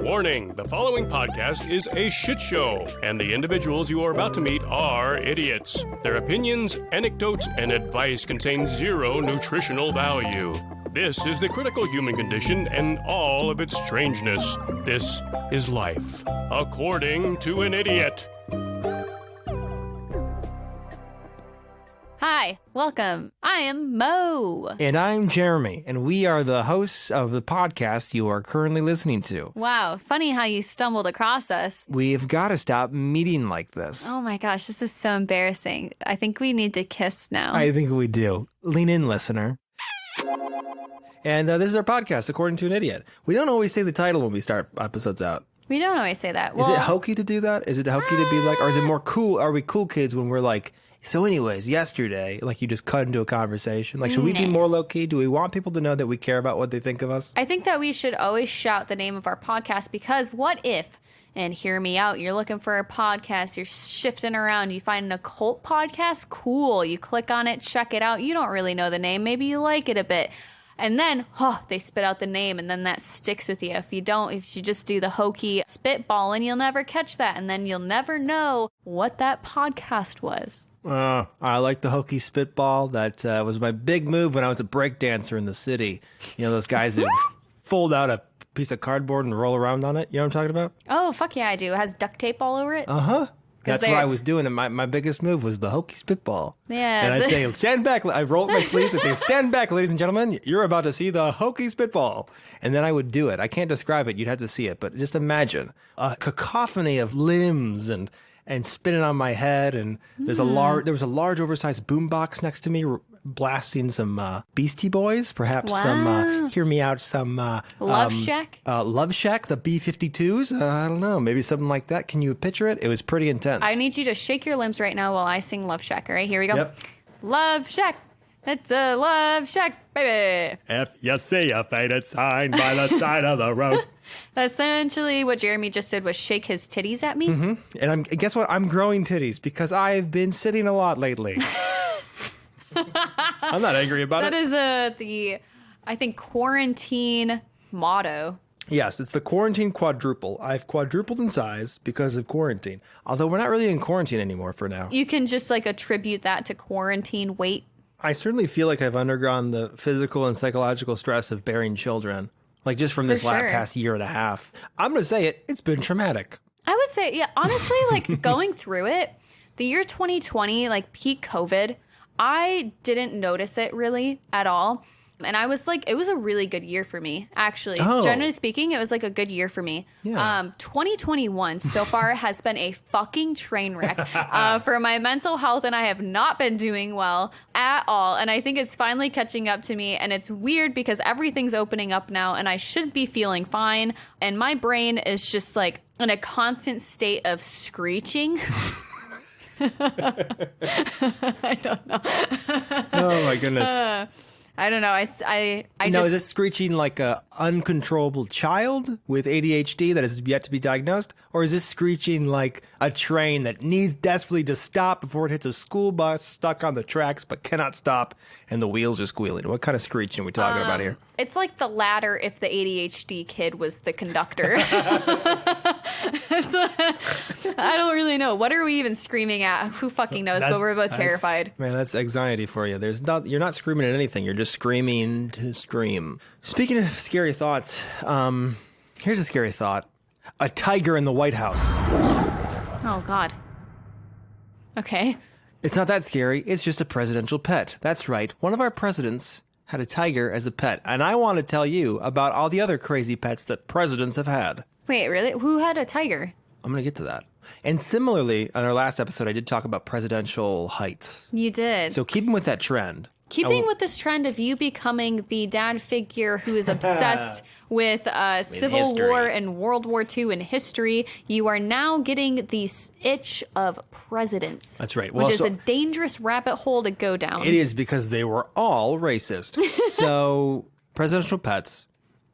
Warning, the following podcast is a shit show, and the individuals you are about to meet are idiots. Their opinions, anecdotes, and advice contain zero nutritional value. This is the critical human condition and all of its strangeness. This is life, according to an idiot. Hi, welcome. I am Mo. And I'm Jeremy, and we are the hosts of the podcast you are currently listening to. Wow, funny how you stumbled across us. We've got to stop meeting like this. Oh my gosh, this is so embarrassing. I think we need to kiss now. I think we do. Lean in, listener. And this is our podcast, According to an Idiot. We don't always say the title when we start episodes out. We don't always say that. Is it hokey to do that? Is it hokey to be like, or is it more cool? Are we cool kids when we're like, so anyways, yesterday, like you just cut into a conversation? Like, should we be more low-key? Do we want people to know that we care about what they think of us? I think that we should always shout the name of our podcast because what if, and hear me out, you're looking for a podcast, you're shifting around, you find an occult podcast? Cool. You click on it, check it out. You don't really know the name. Maybe you like it a bit. And then, they spit out the name, and then that sticks with you. If you just do the hokey spitballing, you'll never catch that, and then you'll never know what that podcast was. I like the hokey spitball. That was my big move when I was a breakdancer in the city. You know, those guys who fold out a piece of cardboard and roll around on it. You know what I'm talking about? Oh, fuck yeah, I do. It has duct tape all over it. Uh-huh. That's what I was doing, and my biggest move was the hokey spitball. Yeah. And I'd say, stand back. I roll up my sleeves and say, stand back, ladies and gentlemen. You're about to see the hokey spitball. And then I would do it. I can't describe it. You'd have to see it. But just imagine a cacophony of limbs and spinning on my head. And there was a large oversized boombox next to me blasting some Beastie Boys, perhaps some, hear me out, some... Love Shack? Love Shack, the B-52s. I don't know, maybe something like that. Can you picture it? It was pretty intense. I need you to shake your limbs right now while I sing Love Shack. All right, here we go. Yep. Love Shack. It's a Love Shack, baby. If you see a faded sign by the side of the road. Essentially, what Jeremy just did was shake his titties at me. Mm-hmm. And guess what? I'm growing titties because I've been sitting a lot lately. I'm not angry about That it. is the, I think, quarantine motto. Yes, it's the quarantine quadruple. I've quadrupled in size because of quarantine. Although we're not really in quarantine anymore for now. You can just attribute that to quarantine weight. I certainly feel like I've undergone the physical and psychological stress of bearing children. Like just from this past year and a half. I'm going to say it. It's been traumatic. I would say, yeah, honestly, going through it, the year 2020, peak COVID, I didn't notice it really at all. And I was it was a really good year for me, actually. Oh. Generally speaking, it was a good year for me. Yeah. 2021 so far has been a fucking train wreck for my mental health, and I have not been doing well at all. And I think it's finally catching up to me, and it's weird because everything's opening up now, and I should be feeling fine. And my brain is just in a constant state of screeching. I don't know. Oh my goodness. I don't know. I Is this screeching like a uncontrollable child with ADHD that is yet to be diagnosed? Or is this screeching like a train that needs desperately to stop before it hits a school bus stuck on the tracks but cannot stop and the wheels are squealing? What kind of screeching are we talking about here? It's like the latter if the ADHD kid was the conductor. I don't really know. What are we even screaming at? Who fucking knows? But we're both terrified. Man, that's anxiety for you. You're not screaming at anything. You're just screaming to scream. Speaking of scary thoughts, here's a scary thought. A tiger in the White House. Oh, God. Okay. It's not that scary. It's just a presidential pet. That's right. One of our presidents had a tiger as a pet. And I want to tell you about all the other crazy pets that presidents have had. Wait, really? Who had a tiger? I'm going to get to that. And similarly, on our last episode, I did talk about presidential heights. You did. So keeping with that trend. Keeping with this trend of you becoming the dad figure who is obsessed with Civil War and World War II and history, you are now getting the itch of presidents. That's right. Which is a dangerous rabbit hole to go down. It is because they were all racist. So presidential pets,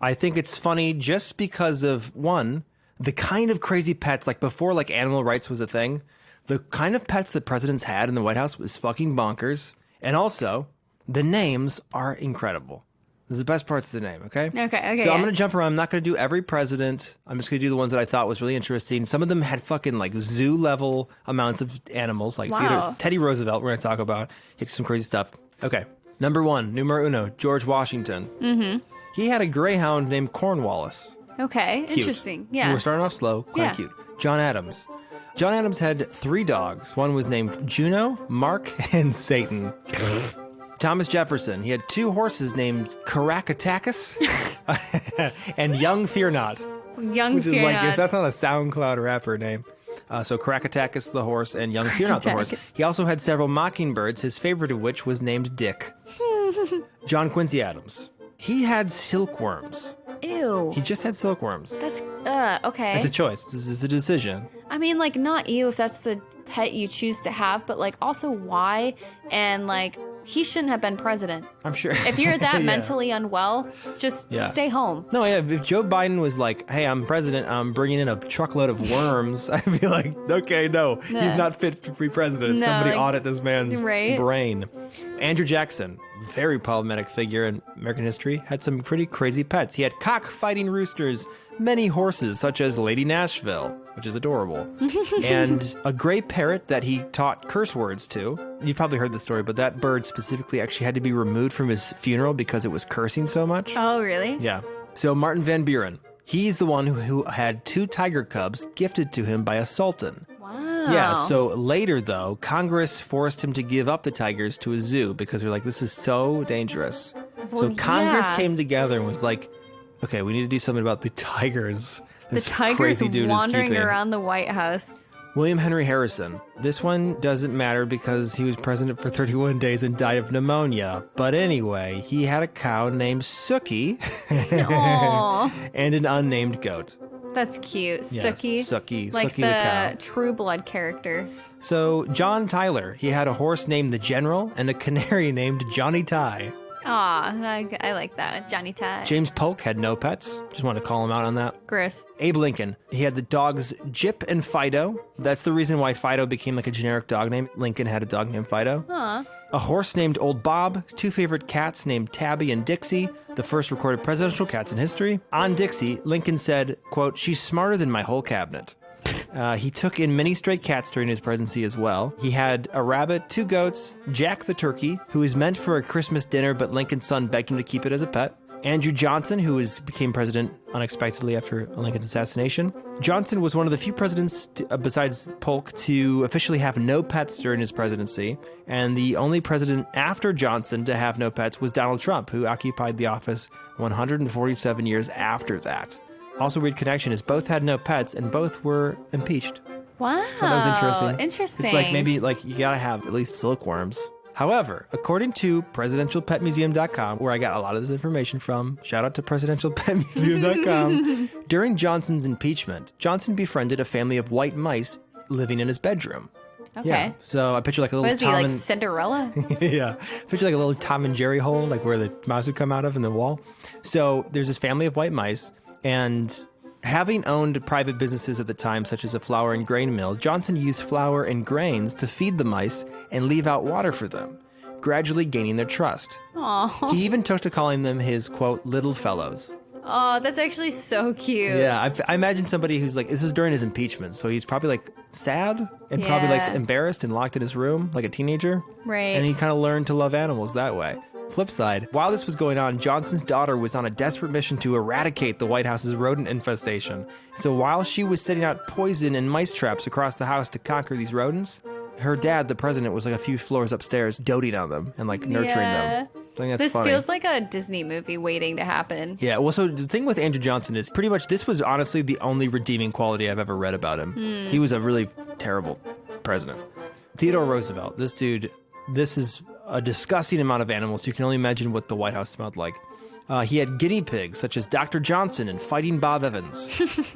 I think it's funny just because of, one, the kind of crazy pets, before animal rights was a thing, the kind of pets that presidents had in the White House was fucking bonkers. And also, the names are incredible. This is the best parts of the name, okay? Okay, So I'm going to jump around. I'm not going to do every president. I'm just going to do the ones that I thought was really interesting. Some of them had fucking like zoo level amounts of animals, like Wow. Teddy Roosevelt, we're going to talk about. He had some crazy stuff. Okay. Number 1, numero uno, George Washington. Mm-hmm. He had a greyhound named Cornwallis. Okay, Cute. interesting. Yeah. We're starting off slow, quite Yeah. cute. John Adams. John Adams had 3 dogs. One was named Juno, Mark, and Satan. Thomas Jefferson. He had 2 horses named Caractacus and Young Fear Not. Young Which is Fear like, Not. if that's not a SoundCloud rapper name. So Caractacus the horse and Young Fear Not the horse. Caractacus. He also had several mockingbirds, his favorite of which was named Dick. John Quincy Adams. He had silkworms. Ew. He just had silkworms. That's okay. It's a choice. This is a decision. I mean, like, not you if that's the pet you choose to have, but like also why? And like, he shouldn't have been president. I'm sure. If you're that Yeah. mentally unwell, just Yeah. stay home. No, yeah, if Joe Biden was like, hey, I'm president, I'm bringing in a truckload of worms, I'd be like, okay, no, he's Nah. not fit to be president. No, Somebody like- audit this man's Right? brain. Andrew Jackson, very problematic figure in American history, had some pretty crazy pets. He had cock-fighting roosters, many horses, such as Lady Nashville, which is adorable, and a gray parrot that he taught curse words to. You've probably heard the story, but that bird specifically actually had to be removed from his funeral because it was cursing so much. Oh, really? Yeah. So Martin Van Buren, he's the one who had 2 tiger cubs gifted to him by a sultan. Wow. Yeah, so later, though, Congress forced him to give up the tigers to a zoo because they're like, this is so dangerous. So Well, Congress yeah. came together and was like, okay, we need to do something about the tigers. The This tiger's crazy dude is wandering keeping. around the White House. William Henry Harrison. This one doesn't matter because he was president for 31 days and died of pneumonia. But anyway, he had a cow named Sookie Aw, and an unnamed goat. that's cute. Yes, Sookie. Sookie. Like Sookie the cow. True Blood character. So, John Tyler, he had a horse named the General and a canary named Johnny Tie. Aw, I like that. Johnny Tie. James Polk had no pets. Just wanted to call him out on that. Gross. Abe Lincoln, he had the dogs Jip and Fido. That's the reason why Fido became like a generic dog name. Lincoln had a dog named Fido. Aw. A horse named Old Bob, 2 favorite cats named Tabby and Dixie, the first recorded presidential cats in history. On Dixie, Lincoln said, quote, she's smarter than my whole cabinet. He took in many stray cats during his presidency as well. He had a rabbit, 2 goats, Jack the turkey, who was meant for a Christmas dinner, but Lincoln's son begged him to keep it as a pet. Andrew Johnson, who became president unexpectedly after Lincoln's assassination. Johnson was one of the few presidents, besides Polk, to officially have no pets during his presidency. And the only president after Johnson to have no pets was Donald Trump, who occupied the office 147 years after that. Also, weird connection is both had no pets and both were impeached. Wow. That was interesting. Interesting. It's like maybe like you gotta have at least silkworms. However, according to presidentialpetmuseum.com, where I got a lot of this information from, shout out to presidentialpetmuseum.com, during Johnson's impeachment, Johnson befriended a family of white mice living in his bedroom. Okay. Yeah. So I picture like a little What is he, Tom like and Cinderella? yeah, picture like a little Tom and Jerry hole, like where the mouse would come out of in the wall. So there's this family of white mice, and having owned private businesses at the time, such as a flour and grain mill, Johnson used flour and grains to feed the mice and leave out water for them, gradually gaining their trust. Aw. He even took to calling them his, quote, little fellows. Oh, that's actually so cute. Yeah, I imagine somebody who's like, this was during his impeachment, so he's probably like sad and probably like Yeah. embarrassed and locked in his room like a teenager. Right. And he kind of learned to love animals that way. Flip side, while this was going on, Johnson's daughter was on a desperate mission to eradicate the White House's rodent infestation. So while she was setting out poison and mice traps across the house to conquer these rodents, her dad, the president, was like a few floors upstairs doting on them and like nurturing Yeah. them. I think that's This funny. feels like a Disney movie waiting to happen. Yeah, well, so the thing with Andrew Johnson is pretty much this was honestly the only redeeming quality I've ever read about him. He was a really terrible president. Theodore Roosevelt, this dude, this is a disgusting amount of animals. You can only imagine what the White House smelled like. He had guinea pigs, such as Dr. Johnson and Fighting Bob Evans,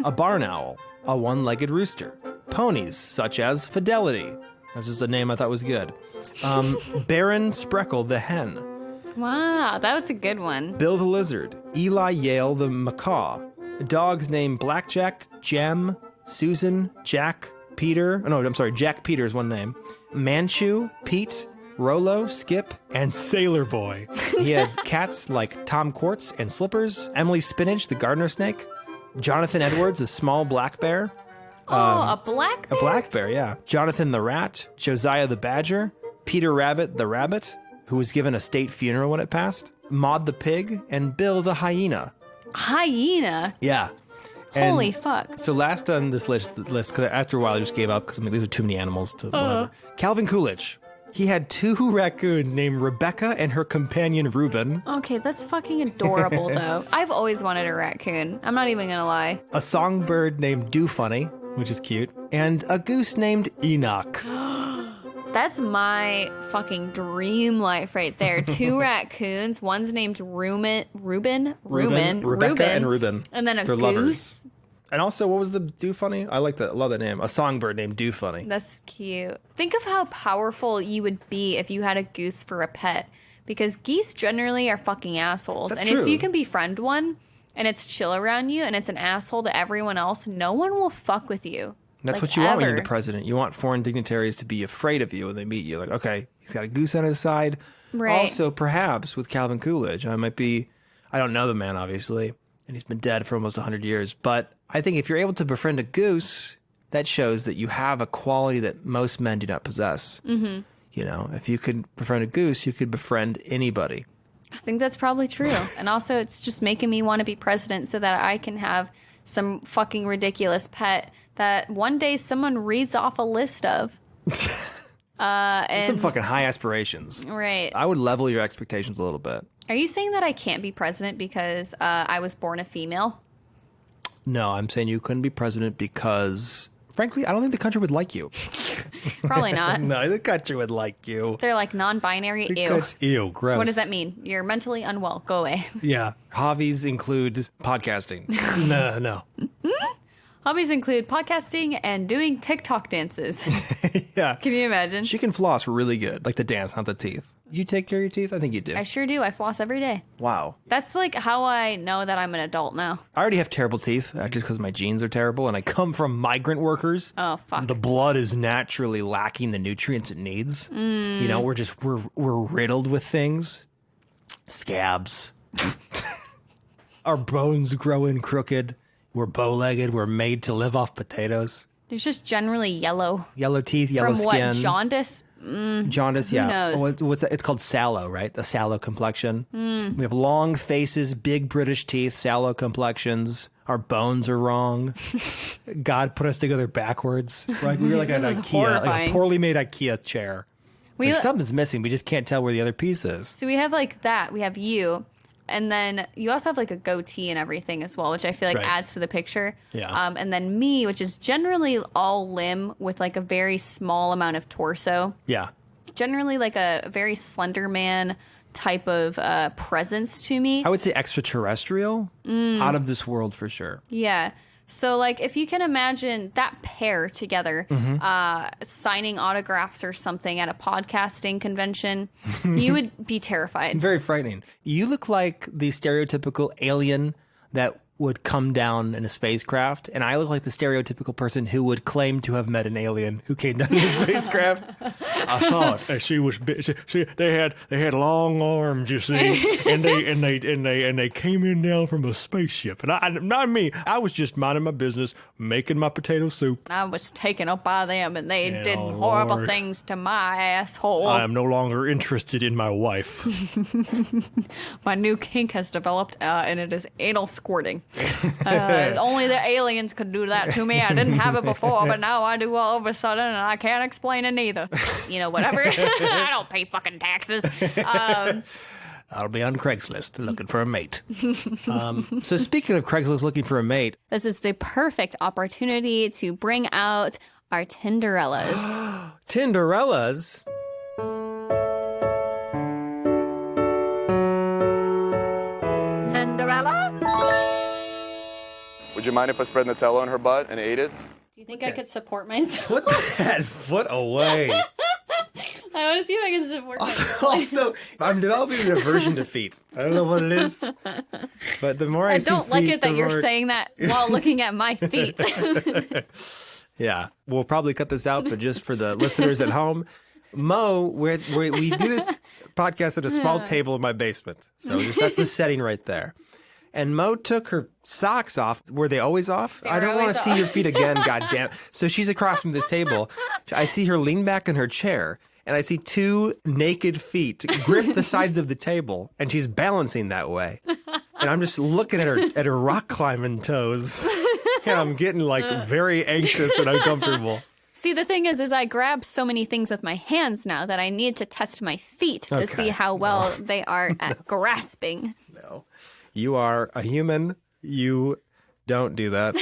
a barn owl, a one-legged rooster, ponies, such as Fidelity. That's just a name I thought was good. Baron Spreckle the hen, Wow, that was a good one. Bill the lizard, Eli Yale the macaw, dogs named Blackjack, Jem, Susan, Jack, Peter. Oh, no, I'm sorry, Jack Peter is one name. Manchu, Pete, Rolo, Skip, and Sailor Boy. He had cats like Tom Quartz and Slippers, Emily Spinach, the gardener snake, Jonathan Edwards, a small black bear. A black bear? A black bear, yeah. Jonathan the rat, Josiah the badger, Peter Rabbit the rabbit, who was given a state funeral when it passed, Maud the pig, and Bill the hyena. Hyena? Yeah. Holy fuck. So last on this list, because after a while I just gave up because these are too many animals to whatever. Calvin Coolidge. He had 2 raccoons named Rebecca and her companion Reuben. Okay, that's fucking adorable, though. I've always wanted a raccoon. I'm not even gonna lie. A songbird named Do Funny, which is cute, and a goose named Enoch. That's my fucking dream life right there. 2 raccoons. One's named Reuben. Rebecca and Reuben. And then a They're goose. lovers. And also, what was the Do Funny? I like that. I love that name. A songbird named Do Funny. That's cute. Think of how powerful you would be if you had a goose for a pet. Because geese generally are fucking assholes. That's and true. if you can befriend one and it's chill around you and it's an asshole to everyone else, no one will fuck with you. That's what you want when you're the president. You want foreign dignitaries to be afraid of you when they meet you. Like, okay, he's got a goose on his side. Right. Also, perhaps with Calvin Coolidge, I don't know the man, obviously, and he's been dead for almost 100 years. But I think if you're able to befriend a goose, that shows that you have a quality that most men do not possess. Mm-hmm. You know, if you could befriend a goose, you could befriend anybody. I think that's probably true. And also, it's just making me want to be president so that I can have some fucking ridiculous pet that one day someone reads off a list of. And Some fucking high aspirations. right. I would level your expectations a little bit. Are you saying that I can't be president because I was born a female? No, I'm saying you couldn't be president because, frankly, I don't think the country would like you. Probably not. No, the country would like you. They're like non-binary. Ew. Ew, gross. What does that mean? You're mentally unwell. Go away. Yeah. Hobbies include podcasting. No. Hobbies include podcasting and doing TikTok dances. Yeah. Can you imagine? She can floss really good, like the dance, not the teeth. You take care of your teeth? I think you do. I sure do. I floss every day. Wow. That's like how I know that I'm an adult now. I already have terrible teeth, just because my genes are terrible, and I come from migrant workers. Oh, fuck. The blood is naturally lacking the nutrients it needs. You know, we're riddled with things. Scabs. Our bones grow in crooked. We're bow-legged. We're made to live off potatoes. There's just generally yellow. Yellow teeth, yellow From skin. what, jaundice? Jaundice, yeah. knows? What's that? It's called sallow, right? The sallow complexion. We have long faces, big British teeth, sallow complexions. Our bones are wrong. God put us together backwards. Right? We were like an This is IKEA, like a horrifying. poorly made IKEA chair. We- Something's missing. We just can't tell where the other piece is. So we have like that. We have you. And then you also have like a goatee and everything as well, which I feel like Right. adds to the picture. Yeah. And then me, which is generally all limb with like a very small amount of torso. Yeah. Generally like a very slender man type of presence to me. I would say extraterrestrial. Out of this world for sure. Yeah. So, like, if you can imagine that pair together signing autographs or something at a podcasting convention, you would be terrified. Very frightening. You look like the stereotypical alien that would come down in a spacecraft, and I look like the stereotypical person who would claim to have met an alien who came down in a spacecraft. I saw it. And she was. They had long arms, you see, and they came in down from a spaceship. And not me. I was just minding my business, making my potato soup. I was taken up by them, and they did oh, horrible Lord. things to my asshole. I am no longer interested in my wife. My new kink has developed, and it is anal squirting. Only the aliens could do that to me. I didn't have it before, but now I do all of a sudden, and I can't explain it either. You know, whatever. I don't pay fucking taxes. I'll be on Craigslist looking for a mate. So speaking of Craigslist looking for a mate, This is the perfect opportunity to bring out our Tinderellas. Tinderellas. Cinderella? Would you mind if I spread Nutella on her butt and ate it? Do you think I could support myself? Put that foot away. I want to see if I can support myself. Also, I'm developing an aversion to feet. I don't know what it is, but the more I I see don't like feet, it that the you're more- saying that while looking at my feet. Yeah, we'll probably cut this out, but just for the listeners at home, Mo, we do this podcast at a small table in my basement. So that's the setting right there. And Mo took her socks off. Were they always off? I don't want to see your feet again, goddamn. So she's across from this table. I see her lean back in her chair, and I see two naked feet grip the sides of the table, and she's balancing that way. And I'm just looking at her rock climbing toes. And I'm getting like very anxious and uncomfortable. See, the thing is I grab so many things with my hands now that I need to test my feet to see how well they are at grasping. No. You are a human. You don't do that.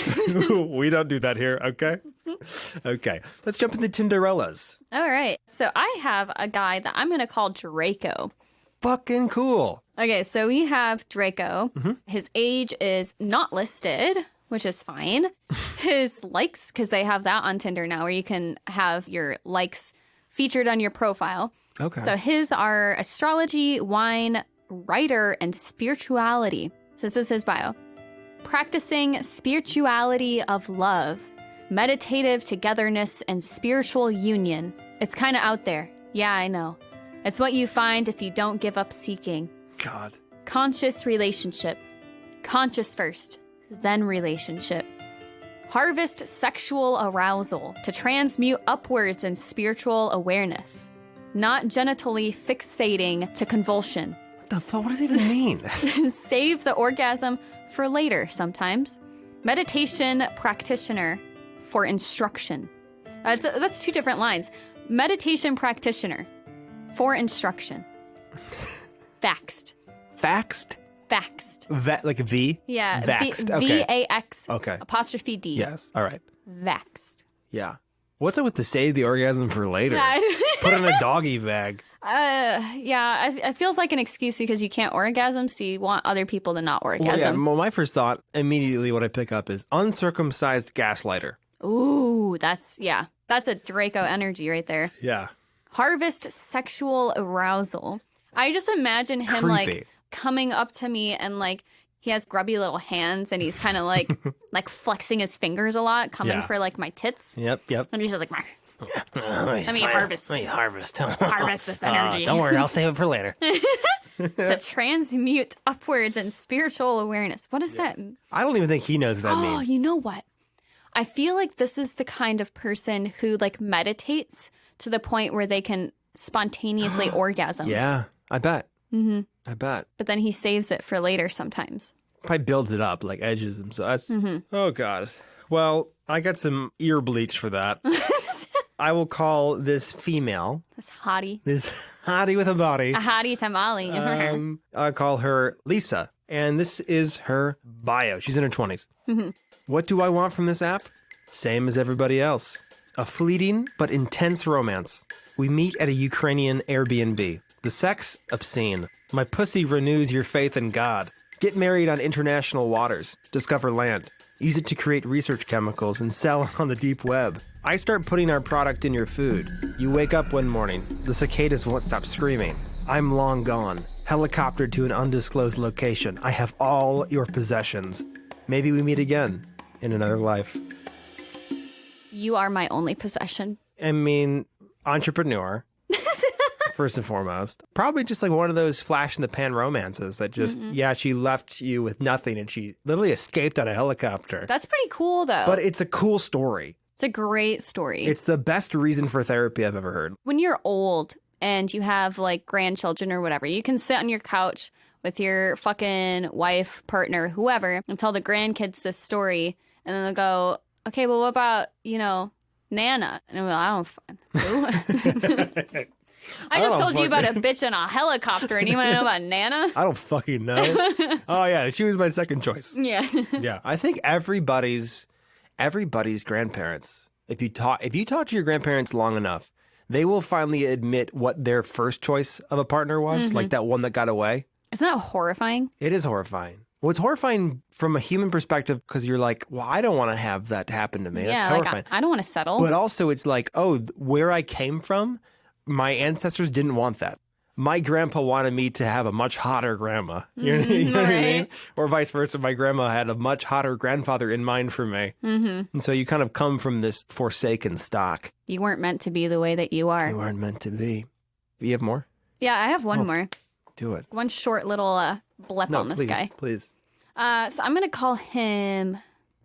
We don't do that here, okay? Okay. Let's jump into Tinderellas. All right. So I have a guy that I'm going to call Draco. Fucking cool. Okay, so we have Draco. His age is not listed, which is fine. His likes, because they have that on Tinder now, where you can have your likes featured on your profile. Okay. So his are astrology, wine, writer, and spirituality. So this is his bio. Practicing spirituality of love, meditative togetherness, and spiritual union. It's kind of out there. Yeah, I know. It's what you find if you don't give up seeking. God. Conscious relationship. Conscious first, then relationship. Harvest sexual arousal to transmute upwards in spiritual awareness. Not genitally fixating to convulsion. What the fuck? What does it even mean? Save the orgasm for later sometimes. Meditation practitioner for instruction. That's two different lines. Meditation practitioner for instruction. Vaxed. Faxed? Vaxed. Like a V? Yeah. Vaxed. Okay. V-A-X. Okay. Apostrophe D. Yes. All right. Vaxed. Yeah. What's up with the save the orgasm for later? Put in a doggy bag. Yeah, it feels like an excuse because you can't orgasm, so you want other people to not orgasm. Well, yeah, well, my first thought immediately what I pick up is uncircumcised gaslighter. Ooh, that's a Draco energy right there. Yeah. Harvest sexual arousal. I just imagine him Creepy. like coming up to me and like he has grubby little hands and he's kind of like like flexing his fingers a lot, coming for like my tits. Yep. And he's just like, Let me harvest this energy. Don't worry, I'll save it for later. To transmute upwards in spiritual awareness. What is that? I don't even think he knows what that Oh, means. you know what? I feel like this is the kind of person who like meditates to the point where they can spontaneously orgasm. Yeah, I bet. Mm-hmm. I bet. But then he saves it for later sometimes. Probably builds it up, like edges him. So that's, oh, God. Well, I got some ear bleach for that. I will call this female, This hottie. this hottie with a body. A hottie tamale. I call her Lisa, and this is her bio. She's in her 20s. What do I want from this app? Same as everybody else. A fleeting but intense romance. We meet at a Ukrainian Airbnb. The sex, obscene. My pussy renews your faith in God. Get married on international waters. Discover land. Use it to create research chemicals and sell on the deep web. I start putting our product in your food. You wake up one morning. The cicadas won't stop screaming. I'm long gone. Helicoptered to an undisclosed location. I have all your possessions. Maybe we meet again in another life. You are my only possession. I mean, entrepreneur, first and foremost. Probably just like one of those flash in the pan romances that just, she left you with nothing and she literally escaped on a helicopter. That's pretty cool, though. But it's a cool story. It's a great story. It's the best reason for therapy I've ever heard. When you're old and you have like grandchildren or whatever, you can sit on your couch with your fucking wife, partner, whoever, and tell the grandkids this story. And then they'll go, okay, well, what about, Nana? And I'm like, I don't who? I just told you about a bitch in a helicopter, and you want to know about Nana? I don't fucking know. Oh, yeah, she was my second choice. Yeah. Yeah, I think everybody's grandparents, if you talk to your grandparents long enough, they will finally admit what their first choice of a partner was, like that one that got away. Isn't that horrifying? It is horrifying. Well, it's horrifying from a human perspective because you're like, well, I don't want to have that happen to me. That's horrifying. I don't want to settle. But also it's like, oh, where I came from, my ancestors didn't want that. my grandpa wanted me to have a much hotter grandma. You know what I mean? Or vice versa. My grandma had a much hotter grandfather in mind for me. Mm-hmm. And so you kind of come from this forsaken stock. You weren't meant to be the way that you are. You weren't meant to be. You have more? Yeah, I have one more. Do it. One short little blip on this guy. Please. So I'm going to call him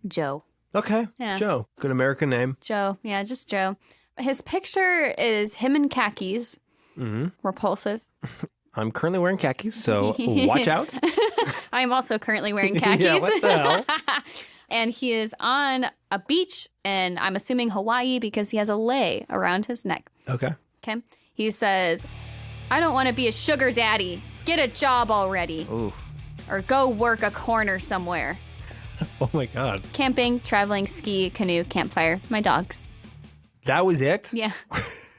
Joe. Okay. Yeah. Joe. Good American name. Joe. Yeah, just Joe. His picture is him in khakis. Mm-hmm. Repulsive. I'm currently wearing khakis, so watch out. I am also currently wearing khakis. Yeah, what the hell? And he is on a beach, and I'm assuming Hawaii because he has a lei around his neck. Okay. Okay. He says, I don't want to be a sugar daddy. Get a job already. Ooh. Or go work a corner somewhere. Oh my God. Camping, traveling, ski, canoe, campfire. My dogs. That was it? Yeah.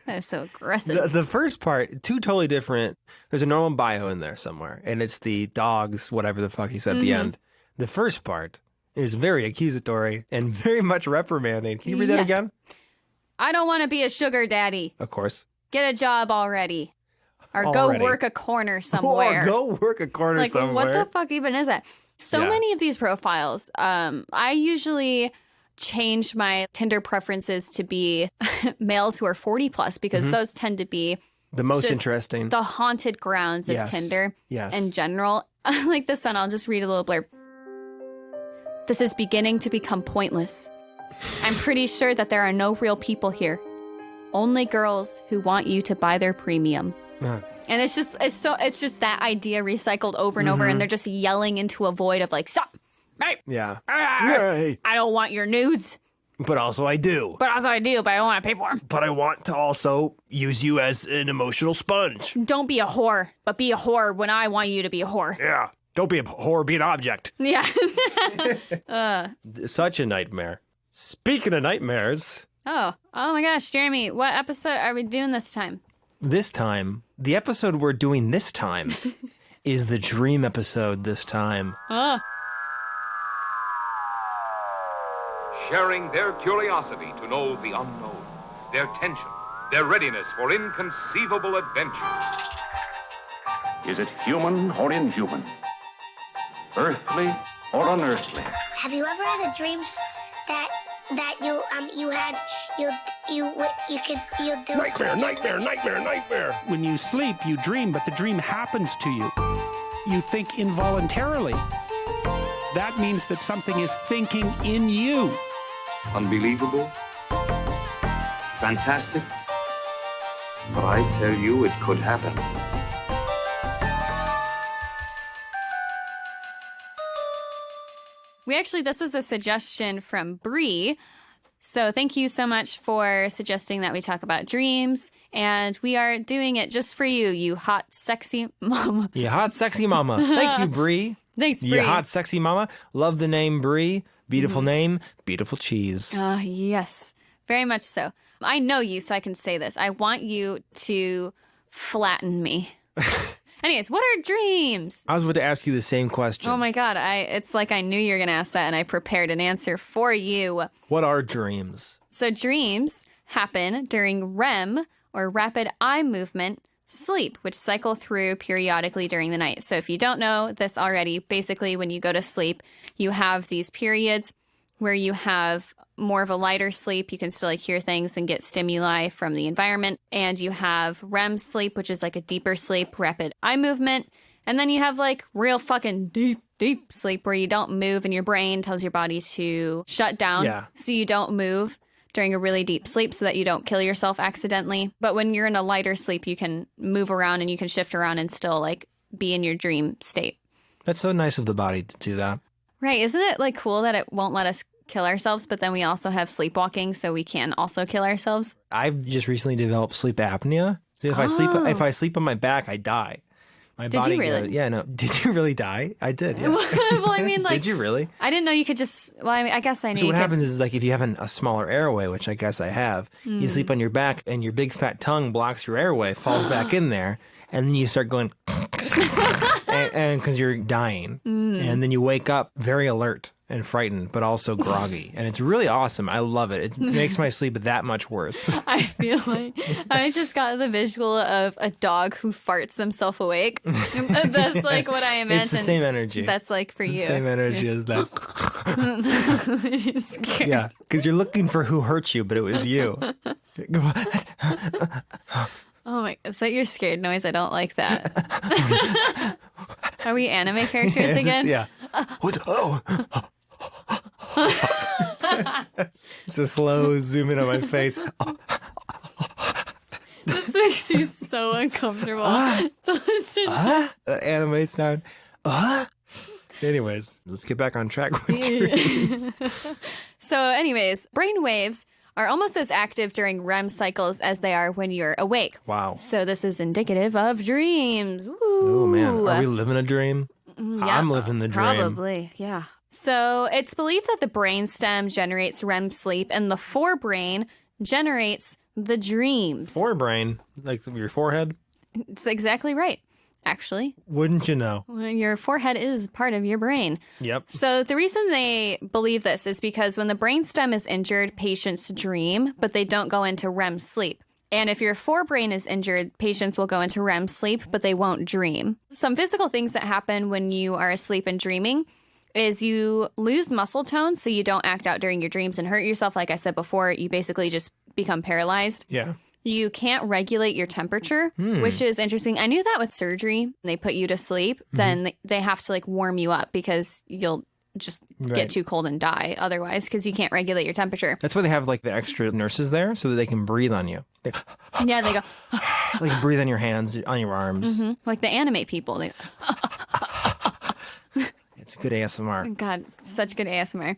That is so aggressive. The first part, two totally different. There's a normal bio in there somewhere, and it's the dogs, whatever the fuck he said at the end. The first part is very accusatory and very much reprimanding. Can you read that again? I don't want to be a sugar daddy. Of course. Get a job already. Or go work a corner somewhere. Or go work a corner like, somewhere. What the fuck even is that? So many of these profiles, I usually change my Tinder preferences to be males who are 40 plus because those tend to be the most just interesting. The haunted grounds of Tinder in general. Like this one, I'll just read a little blurb. This is beginning to become pointless. I'm pretty sure that there are no real people here. Only girls who want you to buy their premium. And it's just that idea recycled over and over, and they're just yelling into a void of like, stop. Hey. Yeah. I don't want your nudes. But also I do. But I don't want to pay for them. But I want to also use you as an emotional sponge. Don't be a whore, but be a whore when I want you to be a whore. Yeah. Don't be a whore, be an object. Yeah. Such a nightmare. Speaking of nightmares. Oh my gosh, Jeremy, what episode are we doing this time? This time, the episode we're doing this time is the dream episode this time. Sharing their curiosity to know the unknown, their tension, their readiness for inconceivable adventure. Is it human or inhuman? Earthly or unearthly? Have you ever had a dream that you do Nightmare. When you sleep, you dream, but the dream happens to you. You think involuntarily. That means that something is thinking in you. Unbelievable? Fantastic? But I tell you, it could happen. This was a suggestion from Bree. So thank you so much for suggesting that we talk about dreams. And we are doing it just for you, you hot, sexy mama. You hot, sexy mama. Thank you, Bree. Thanks, Bree. You hot, sexy mama. Love the name, Bree. Beautiful name, beautiful cheese. Yes, very much so. I know you, so I can say this. I want you to flatten me. Anyways, what are dreams? I was about to ask you the same question. Oh my God, it's like I knew you were going to ask that, and I prepared an answer for you. What are dreams? So dreams happen during REM, or rapid eye movement, sleep, which cycle through periodically during the night. So if you don't know this already, basically when you go to sleep, you have these periods where you have more of a lighter sleep. You can still hear things and get stimuli from the environment. And you have REM sleep, which is like a deeper sleep, rapid eye movement. And then you have real fucking deep sleep where you don't move and your brain tells your body to shut down. Yeah. So you don't move during a really deep sleep so that you don't kill yourself accidentally. But when you're in a lighter sleep, you can move around and you can shift around and still be in your dream state. That's so nice of the body to do that. Right. Isn't it cool that it won't let us kill ourselves, but then we also have sleepwalking, so we can also kill ourselves? I've just recently developed sleep apnea. So if I sleep on my back, I die. My Did body you really? Yeah, no. Did you really die? I did. Yeah. Well, I mean, Did you really? I didn't know you could just. Well, I guess I knew. So you what could. happens is if you have a smaller airway, which I guess I have, you sleep on your back and your big fat tongue blocks your airway, falls back in there, and then you start going, and because you're dying, and then you wake up very alert. and frightened, but also groggy. And it's really awesome. I love it. It makes my sleep that much worse. I feel like I just got the visual of a dog who farts themselves awake. That's like what I imagine. It's the same energy. That's like for It's you. the same energy as that. You're scared. Yeah, because you're looking for who hurt you, but it was you. Oh my, is that your scared noise? I don't like that. Are we anime characters again? Yeah. What? Oh. It's a slow zoom in on my face. This makes you so uncomfortable. Anime sound. Anyways, let's get back on track with dreams. So anyways, brain waves are almost as active during REM cycles as they are when you're awake. Wow. So this is indicative of dreams. Woo. Oh man, are we living a dream? Yeah, I'm living the dream. Probably, yeah. So it's believed that the brainstem generates REM sleep and the forebrain generates the dreams. Forebrain, like your forehead? It's exactly right, actually. Wouldn't you know? Your forehead is part of your brain. Yep. So the reason they believe this is because when the brainstem is injured, patients dream, but they don't go into REM sleep. And if your forebrain is injured, patients will go into REM sleep, but they won't dream. Some physical things that happen when you are asleep and dreaming is you lose muscle tone, so you don't act out during your dreams and hurt yourself. Like I said before, you basically just become paralyzed. Yeah. You can't regulate your temperature, which is interesting. I knew that with surgery. They put you to sleep, then they have to like warm you up because you'll just get too cold and die otherwise because you can't regulate your temperature. That's why they have like the extra nurses there so that they can breathe on you. Yeah, they go, Like breathe on your hands, on your arms. like the anime people. They, It's good ASMR. God, such good ASMR.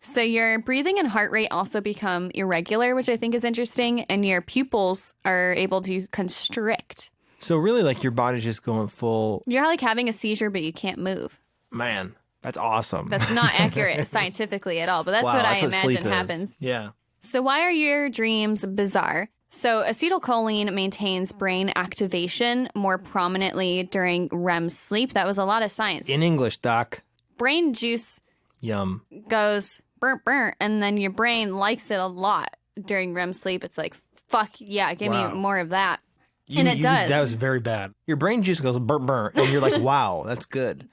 So your breathing and heart rate also become irregular, which I think is interesting, and your pupils are able to constrict. So really like your body's just going full, You're like having a seizure, but you can't move. man, that's awesome. That's not accurate scientifically at all, but that's Wow, what I sleep imagine is. happens. Yeah. So why are your dreams bizarre? So acetylcholine maintains brain activation more prominently during REM sleep. That was a lot of science. In English, doc. Brain juice Yum. goes burnt, burnt, and then your brain likes it a lot during REM sleep. It's like, fuck yeah, give me more of that. And it does. That was very bad. Your brain juice goes burr, burr, and you're like, wow, that's good.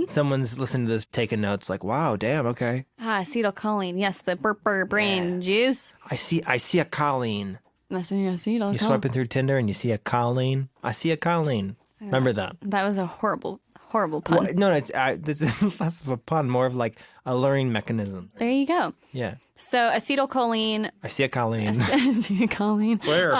Someone's listening to this, taking notes like, wow, damn, okay. Acetylcholine, yes, the burp brain juice. I see a Colleen. That's acetylcholine. You're swiping through Tinder and you see a Colleen. I see a Colleen. Remember that? That was a horrible pun. Well, no, it's less of a pun, more of like a learning mechanism. There you go. Yeah. So acetylcholine, I see a Colleen. acetylcholine, Where?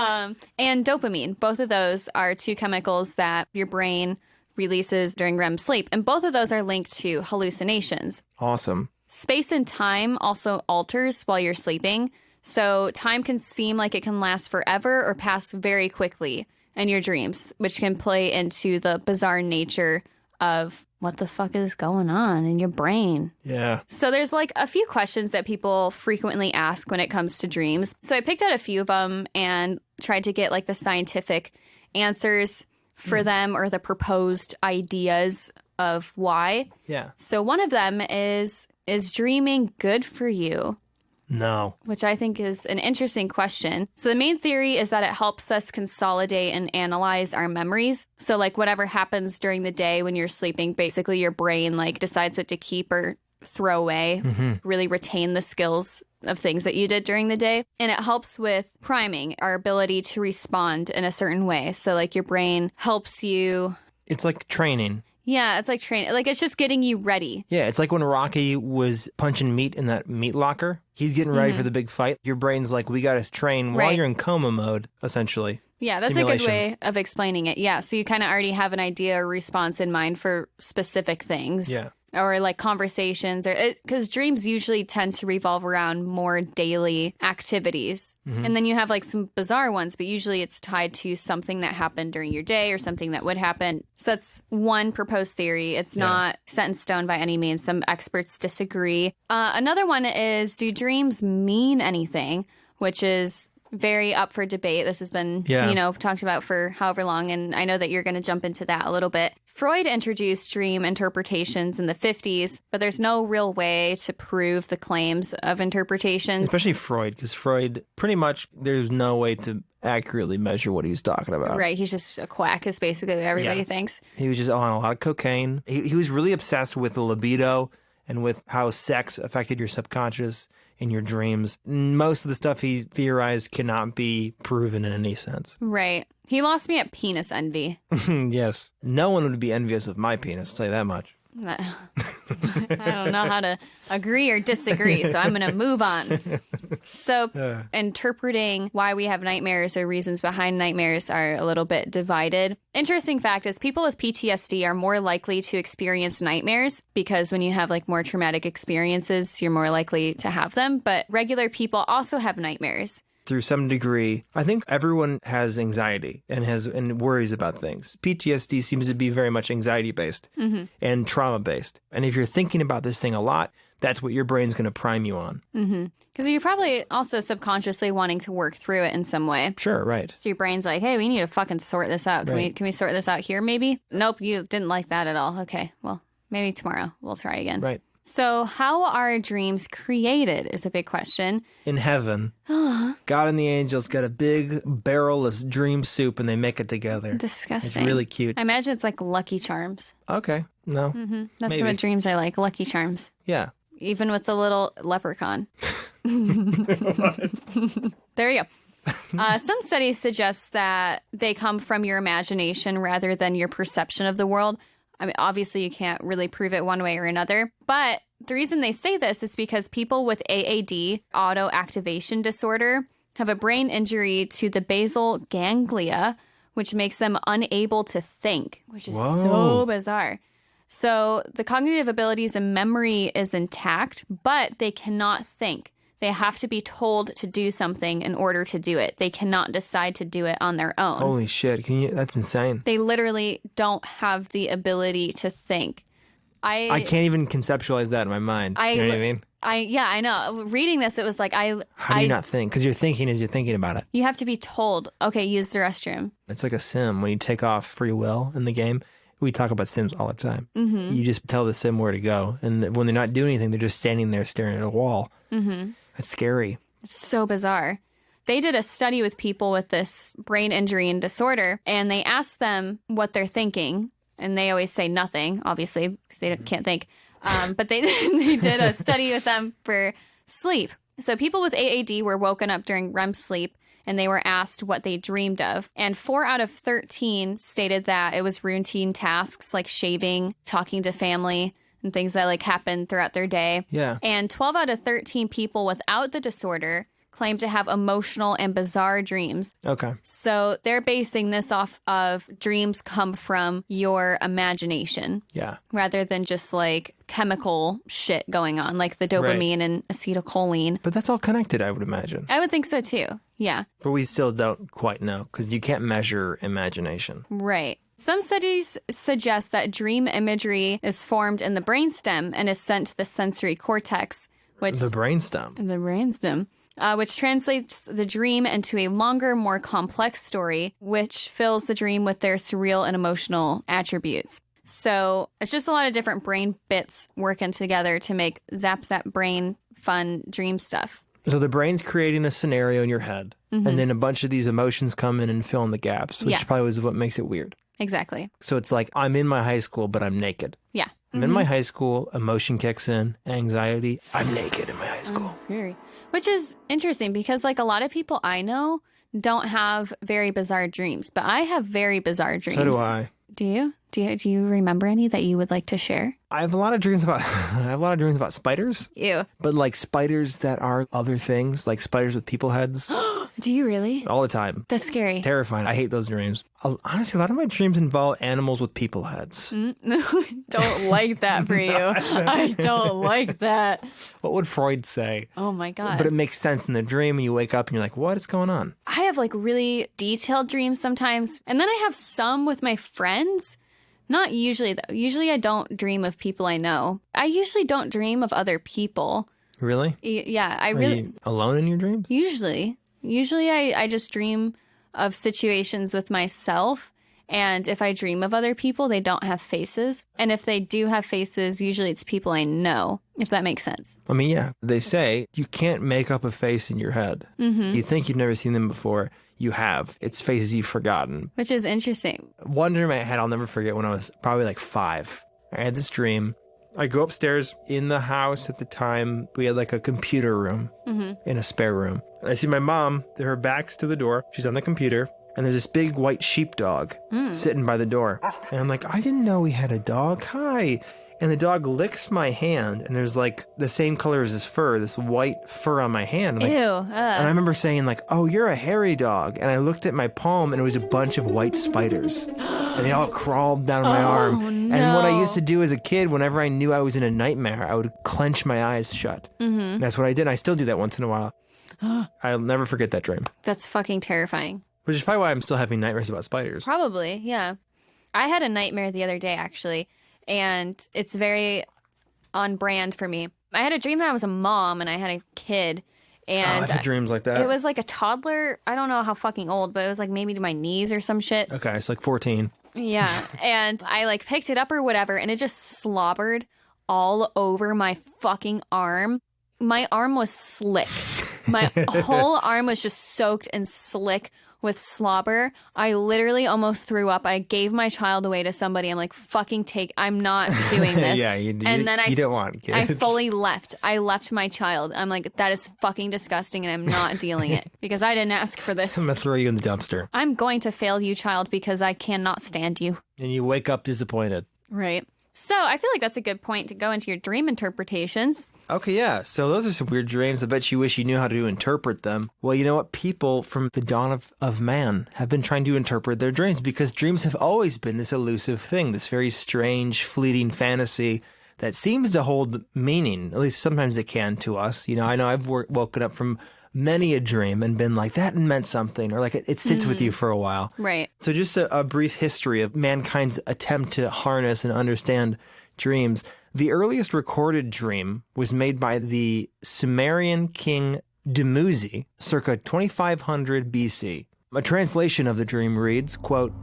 and dopamine. Both of those are two chemicals that your brain releases during REM sleep, and both of those are linked to hallucinations. Awesome. Space and time also alters while you're sleeping, so time can seem like it can last forever or pass very quickly in your dreams, which can play into the bizarre nature of what the fuck is going on in your brain. Yeah. So there's like a few questions that people frequently ask when it comes to dreams. So I picked out a few of them and tried to get like the scientific answers for them or the proposed ideas of why. Yeah. So one of them is dreaming good for you? No. Which I think is an interesting question. So the main theory is that it helps us consolidate and analyze our memories. So like whatever happens during the day when you're sleeping, basically your brain like decides what to keep or throw away, really retain the skills of things that you did during the day. And it helps with priming, our ability to respond in a certain way. So like your brain helps you. It's like training. Yeah, it's like training. Like it's just getting you ready. Yeah, it's like when Rocky was punching meat in that meat locker. He's getting ready for the big fight. Your brain's like, we got to train while Right. you're in coma mode, essentially. Yeah, that's a good Simulations. way of explaining it. Yeah, so you kind of already have an idea or response in mind for specific things. Yeah. Or like conversations, or because dreams usually tend to revolve around more daily activities. And then you have like some bizarre ones, but usually it's tied to something that happened during your day or something that would happen. So that's one proposed theory. It's not set in stone by any means. Some experts disagree. Another one is, do dreams mean anything? Which is very up for debate. This has been, talked about for however long, and I know that you're going to jump into that a little bit. Freud introduced dream interpretations in the 50s, but there's no real way to prove the claims of interpretations. Especially Freud, because Freud, pretty much, there's no way to accurately measure what he's talking about. Right, he's just a quack, is basically what everybody thinks. He was just on a lot of cocaine. He was really obsessed with the libido and with how sex affected your subconscious in your dreams. Most of the stuff he theorized cannot be proven in any sense. Right. He lost me at penis envy. Yes. No one would be envious of my penis, I'll tell you that much. I don't know how to agree or disagree, so I'm going to move on. So interpreting why we have nightmares or reasons behind nightmares are a little bit divided. Interesting fact is people with PTSD are more likely to experience nightmares because when you have like more traumatic experiences, you're more likely to have them. But regular people also have nightmares. Through some degree, I think everyone has anxiety and worries about things. PTSD seems to be very much anxiety-based and trauma-based. And if you're thinking about this thing a lot, that's what your brain's going to prime you on. Because you're probably also subconsciously wanting to work through it in some way. Sure, right. So your brain's like, hey, we need to fucking sort this out. Can we sort this out here maybe? Nope, you didn't like that at all. Okay, well, maybe tomorrow we'll try again. Right. So how are dreams created is a big question. In heaven, God and the angels got a big barrel of dream soup and they make it together. Disgusting. It's really cute. I imagine it's like Lucky Charms. Okay, no. That's Maybe. what dreams are like, Lucky Charms. Yeah. Even with the little leprechaun. There you go. Some studies suggest that they come from your imagination rather than your perception of the world. I mean, obviously, you can't really prove it one way or another. But the reason they say this is because people with AAD, auto activation disorder, have a brain injury to the basal ganglia, which makes them unable to think, which is so bizarre. So the cognitive abilities and memory is intact, but they cannot think. They have to be told to do something in order to do it. They cannot decide to do it on their own. Holy shit. That's insane. They literally don't have the ability to think. I can't even conceptualize that in my mind. You know what I mean? I know. Reading this, it was like How do you not think? Because you're thinking as you're thinking about it. You have to be told, okay, use the restroom. It's like a sim. When you take off free will in the game, we talk about sims all the time. You just tell the sim where to go. And when they're not doing anything, they're just standing there staring at a wall. That's scary. It's so bizarre. They did a study with people with this brain injury and disorder, and they asked them what they're thinking. And they always say nothing, obviously, because they can't think. But they did a study with them for sleep. So people with AAD were woken up during REM sleep, and they were asked what they dreamed of. And 4 out of 13 stated that it was routine tasks like shaving, talking to family, and things that like happen throughout their day. Yeah. And 12 out of 13 people without the disorder claim to have emotional and bizarre dreams. Okay. So they're basing this off of dreams come from your imagination. Yeah. Rather than just like chemical shit going on, like the dopamine and acetylcholine. But that's all connected, I would imagine. I would think so too. Yeah. But we still don't quite know because you can't measure imagination. Right. Some studies suggest that dream imagery is formed in the brainstem and is sent to the sensory cortex, which The brainstem. the brainstem, which translates the dream into a longer, more complex story, which fills the dream with their surreal and emotional attributes. So it's just a lot of different brain bits working together to make Zap Zap Brain fun dream stuff. So the brain's creating a scenario in your head, and then a bunch of these emotions come in and fill in the gaps, which probably is what makes it weird. Exactly. So it's like, I'm in my high school, but I'm naked. Yeah. I'm in my high school, emotion kicks in, anxiety. I'm naked in my high school. Scary. Which is interesting because like a lot of people I know don't have very bizarre dreams, but I have very bizarre dreams. So do I. Do you? Do you remember any that you would like to share? I have a lot of dreams about spiders, Ew. but like spiders that are other things, like spiders with people heads, Do you really? all the time. That's scary. Terrifying. I hate those dreams. Honestly, a lot of my dreams involve animals with people heads. Don't like that for you. I don't like that. What would Freud say? Oh my God. But it makes sense in the dream, and you wake up and you're like, what is going on? I have like really detailed dreams sometimes. And then I have some with my friends. Not usually though. Usually I don't dream of people I know. I usually don't dream of other people. Really? Yeah, I Are really you alone in your dreams? usually. Usually I just dream of situations with myself. And if I dream of other people, they don't have faces. And if they do have faces, usually it's people I know, if that makes sense. I mean, yeah, they say you can't make up a face in your head. Mm-hmm. You think you've never seen them before. You have. It's faces you've forgotten. Which is interesting. One dream I had, I'll never forget, when I was probably like 5. I had this dream. I go upstairs in the house at the time. We had like a computer room in a spare room. And I see my mom, her back's to the door. She's on the computer. And there's this big white sheepdog sitting by the door. And I'm like, I didn't know we had a dog. Hi. And the dog licks my hand. And there's like the same color as his fur, this white fur on my hand. I'm like, Ew. And I remember saying like, oh, you're a hairy dog. And I looked at my palm and it was a bunch of white spiders. And they all crawled down my arm. No. And what I used to do as a kid, whenever I knew I was in a nightmare, I would clench my eyes shut. And that's what I did. I still do that once in a while. I'll never forget that dream. That's fucking terrifying. Which is probably why I'm still having nightmares about spiders. Probably, yeah. I had a nightmare the other day, actually, and it's very on brand for me. I had a dream that I was a mom and I had a kid. And I've had dreams like that. It was like a toddler. I don't know how fucking old, but it was like maybe to my knees or some shit. Okay, it's like 14. Yeah. And I like picked it up or whatever, and it just slobbered all over my fucking arm. My arm was slick. My whole arm was just soaked and slick with slobber. I literally almost threw up. I gave my child away to somebody. I'm like, fucking I'm not doing this. Yeah, you don't want kids. I fully left. I left my child. I'm like, that is fucking disgusting and I'm not dealing it because I didn't ask for this. I'm going to throw you in the dumpster. I'm going to fail you, child, because I cannot stand you. And you wake up disappointed. Right. So I feel like that's a good point to go into your dream interpretations. Okay, yeah. So those are some weird dreams. I bet you wish you knew how to interpret them. Well, you know what? People from the dawn of man have been trying to interpret their dreams because dreams have always been this elusive thing, this very strange, fleeting fantasy that seems to hold meaning. At least sometimes it can to us. You know I've woken up from many a dream and been like, that meant something, or like it sits with you for a while. Right. So just a brief history of mankind's attempt to harness and understand dreams. The earliest recorded dream was made by the Sumerian king Dumuzi, circa 2500 BC. A translation of the dream reads, quote,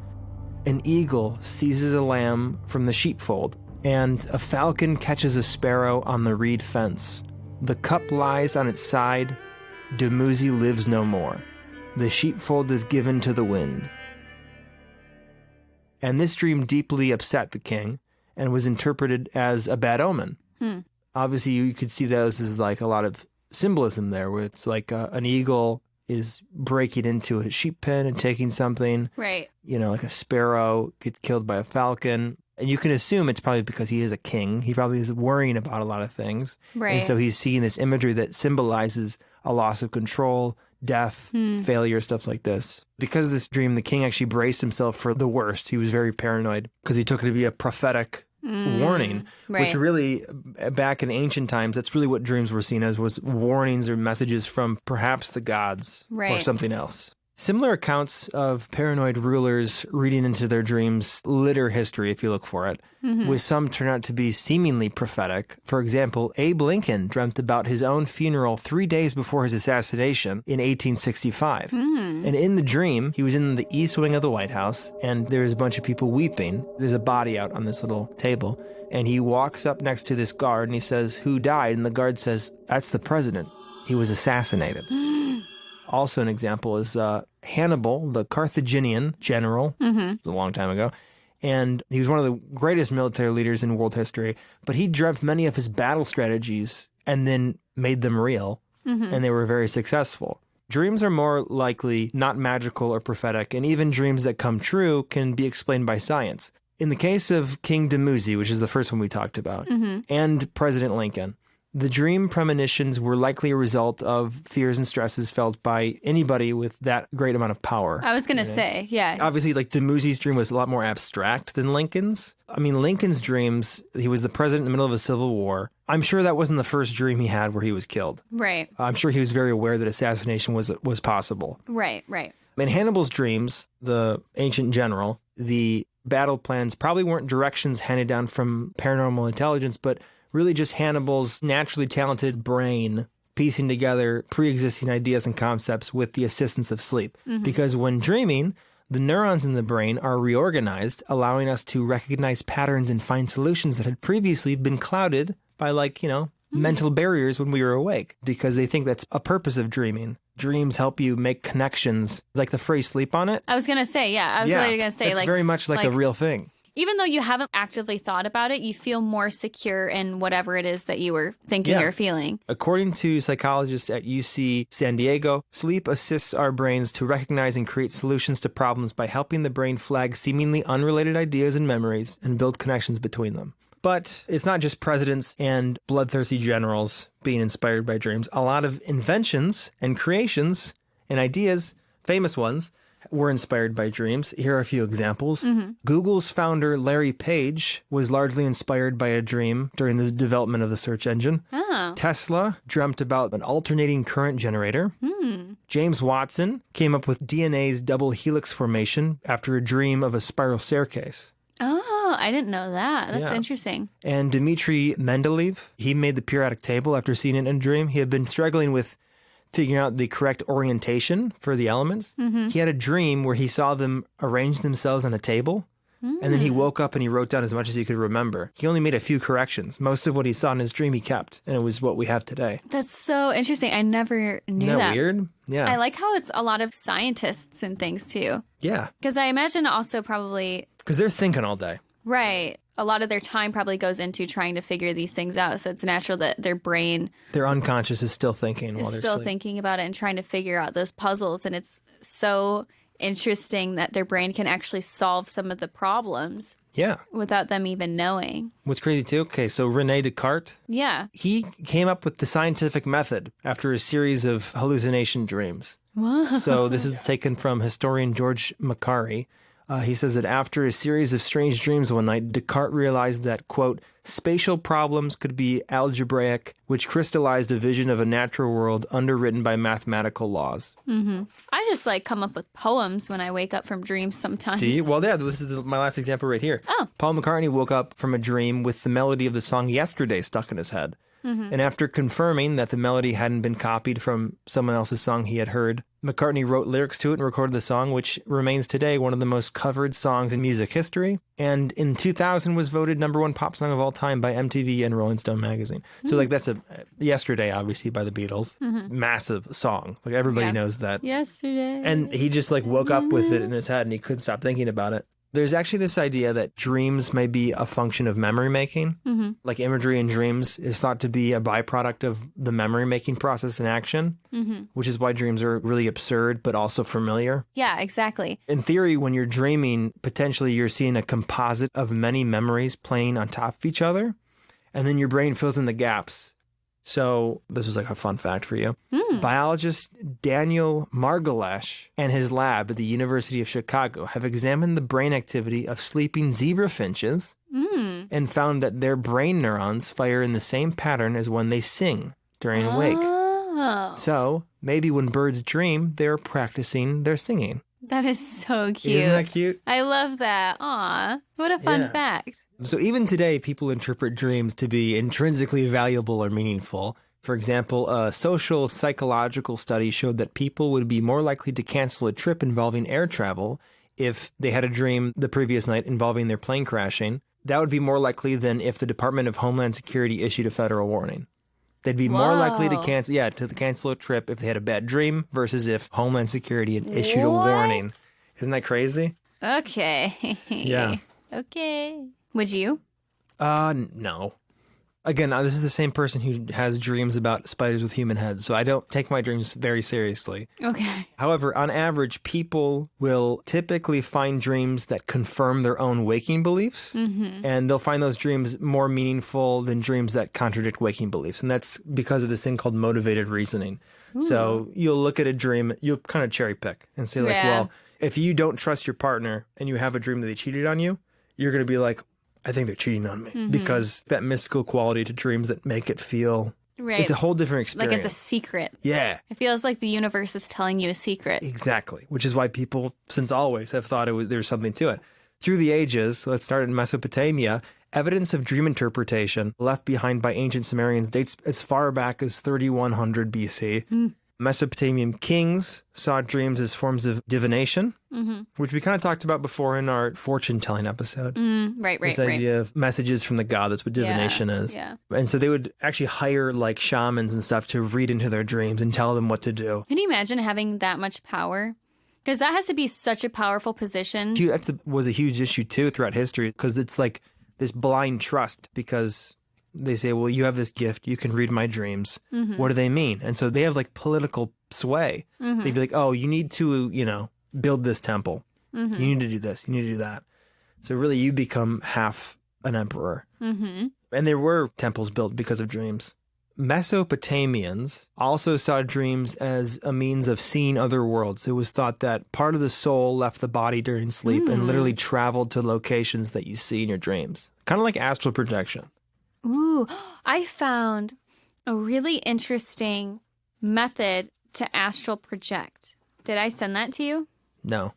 an eagle seizes a lamb from the sheepfold, and a falcon catches a sparrow on the reed fence. The cup lies on its side. Dumuzi lives no more. The sheepfold is given to the wind. And this dream deeply upset the king and was interpreted as a bad omen. Obviously, you could see those as like a lot of symbolism there, where it's like an eagle is breaking into a sheep pen and taking something. Right. You know, like a sparrow gets killed by a falcon. And you can assume it's probably because he is a king. He probably is worrying about a lot of things. Right. And so he's seeing this imagery that symbolizes a loss of control, death, failure, stuff like this. Because of this dream, the king actually braced himself for the worst. He was very paranoid because he took it to be a prophetic warning, which really, back in ancient times, that's really what dreams were seen as, was warnings or messages from perhaps the gods or something else. Similar accounts of paranoid rulers reading into their dreams litter history if you look for it, with some turn out to be seemingly prophetic. For example, Abe Lincoln dreamt about his own funeral 3 days before his assassination in 1865. And in the dream, he was in the east wing of the White House, and there's a bunch of people weeping. There's a body out on this little table, and he walks up next to this guard, and he says, "Who died?" And the guard says, "That's the president. He was assassinated." Also an example is Hannibal, the Carthaginian general. It was a long time ago. And he was one of the greatest military leaders in world history. But he dreamt many of his battle strategies and then made them real. And they were very successful. Dreams are more likely not magical or prophetic. And even dreams that come true can be explained by science. In the case of King Dumuzi, which is the first one we talked about, and President Lincoln, the dream premonitions were likely a result of fears and stresses felt by anybody with that great amount of power. I was going to say, yeah. Obviously, like Dumuzi's dream was a lot more abstract than Lincoln's. I mean, Lincoln's dreams, he was the president in the middle of a civil war. I'm sure that wasn't the first dream he had where he was killed. Right. I'm sure he was very aware that assassination was possible. Right, right. In Hannibal's dreams, the ancient general, the battle plans probably weren't directions handed down from paranormal intelligence, but really just Hannibal's naturally talented brain piecing together pre-existing ideas and concepts with the assistance of sleep. Because when dreaming, the neurons in the brain are reorganized, allowing us to recognize patterns and find solutions that had previously been clouded by, mental barriers when we were awake, because they think that's a purpose of dreaming. Dreams help you make connections, like the phrase sleep on it. I was going to say, I was literally going to say, it's very much like a real thing. Even though you haven't actively thought about it, you feel more secure in whatever it is that you were thinking or feeling. According to psychologists at UC San Diego, sleep assists our brains to recognize and create solutions to problems by helping the brain flag seemingly unrelated ideas and memories and build connections between them. But it's not just presidents and bloodthirsty generals being inspired by dreams. A lot of inventions and creations and ideas, famous ones, were inspired by dreams. Here are a few examples. Google's founder, Larry Page, was largely inspired by a dream during the development of the search engine. Tesla dreamt about an alternating current generator. James Watson came up with DNA's double helix formation after a dream of a spiral staircase. Oh, I didn't know that. That's interesting. And Dmitry Mendeleev, he made the periodic table after seeing it in a dream. He had been struggling with figuring out the correct orientation for the elements. He had a dream where he saw them arrange themselves on a table, and then he woke up and he wrote down as much as he could remember. He only made a few corrections. Most of what he saw in his dream he kept, and it was what we have today. That's so interesting. I never knew that. Isn't that weird? Yeah. I like how it's a lot of scientists and things, too. Yeah. Because I imagine also probably... Because they're thinking all day. Right. A lot of their time probably goes into trying to figure these things out. So it's natural that their brain... Their unconscious is still thinking while they're still asleep. thinking about it and trying to figure out those puzzles. And it's so interesting that their brain can actually solve some of the problems without them even knowing. What's crazy too, okay, so Rene Descartes, he came up with the scientific method after a series of hallucination dreams. Whoa. So this is taken from historian George Macari. He says that after a series of strange dreams one night, Descartes realized that, quote, spatial problems could be algebraic, which crystallized a vision of a natural world underwritten by mathematical laws. I just come up with poems when I wake up from dreams sometimes. Do you? Well, yeah, this is my last example right here. Oh. Paul McCartney woke up from a dream with the melody of the song Yesterday stuck in his head. And after confirming that the melody hadn't been copied from someone else's song he had heard, McCartney wrote lyrics to it and recorded the song, which remains today one of the most covered songs in music history. And in 2000 was voted #1 pop song of all time by MTV and Rolling Stone magazine. So that's a Yesterday, obviously, by the Beatles. Massive song. Everybody knows that. Yesterday. And he just woke up with it in his head and he couldn't stop thinking about it. There's actually this idea that dreams may be a function of memory making. Like imagery in dreams is thought to be a byproduct of the memory making process in action, which is why dreams are really absurd, but also familiar. Yeah, exactly. In theory, when you're dreaming, potentially you're seeing a composite of many memories playing on top of each other, and then your brain fills in the gaps. So this was a fun fact for you. Biologist Daniel Margolish and his lab at the University of Chicago have examined the brain activity of sleeping zebra finches and found that their brain neurons fire in the same pattern as when they sing during a wake. So maybe when birds dream, they're practicing their singing. That is so cute. Isn't that cute? I love that. Aw, what a fun fact. So even today, people interpret dreams to be intrinsically valuable or meaningful. For example, a social psychological study showed that people would be more likely to cancel a trip involving air travel if they had a dream the previous night involving their plane crashing. That would be more likely than if the Department of Homeland Security issued a federal warning. They'd be more likely to cancel a trip if they had a bad dream versus if Homeland Security had issued a warning. Isn't that crazy? Okay. Yeah. Okay. Would you? No. Again, this is the same person who has dreams about spiders with human heads, so I don't take my dreams very seriously. Okay. However, on average, people will typically find dreams that confirm their own waking beliefs, and they'll find those dreams more meaningful than dreams that contradict waking beliefs, and that's because of this thing called motivated reasoning. So you'll look at a dream, you'll kind of cherry pick and say well, if you don't trust your partner and you have a dream that they cheated on you, you're going to be like, I think they're cheating on me, because that mystical quality to dreams that make it feel, it's a whole different experience. Like it's a secret. Yeah. It feels like the universe is telling you a secret. Exactly, which is why people since always have thought there's something to it. Through the ages, let's start in Mesopotamia, Evidence of dream interpretation left behind by ancient Sumerians dates as far back as 3100 BC. Mesopotamian kings saw dreams as forms of divination, which we kind of talked about before in our fortune-telling episode. Right. This idea of messages from the god, that's what divination is. Yeah. And so they would actually hire like shamans and stuff to read into their dreams and tell them what to do. Can you imagine having that much power? Because that has to be such a powerful position. That was a huge issue too throughout history, because it's like this blind trust, because they say, well, you have this gift, you can read my dreams. What do they mean? And so they have like political sway. They'd be like, oh, you need to, build this temple. You need to do this. You need to do that. So really you become half an emperor. And there were temples built because of dreams. Mesopotamians also saw dreams as a means of seeing other worlds. It was thought that part of the soul left the body during sleep and literally traveled to locations that you see in your dreams. Kind of like astral projection. Ooh, I found a really interesting method to astral project. Did I send that to you? No.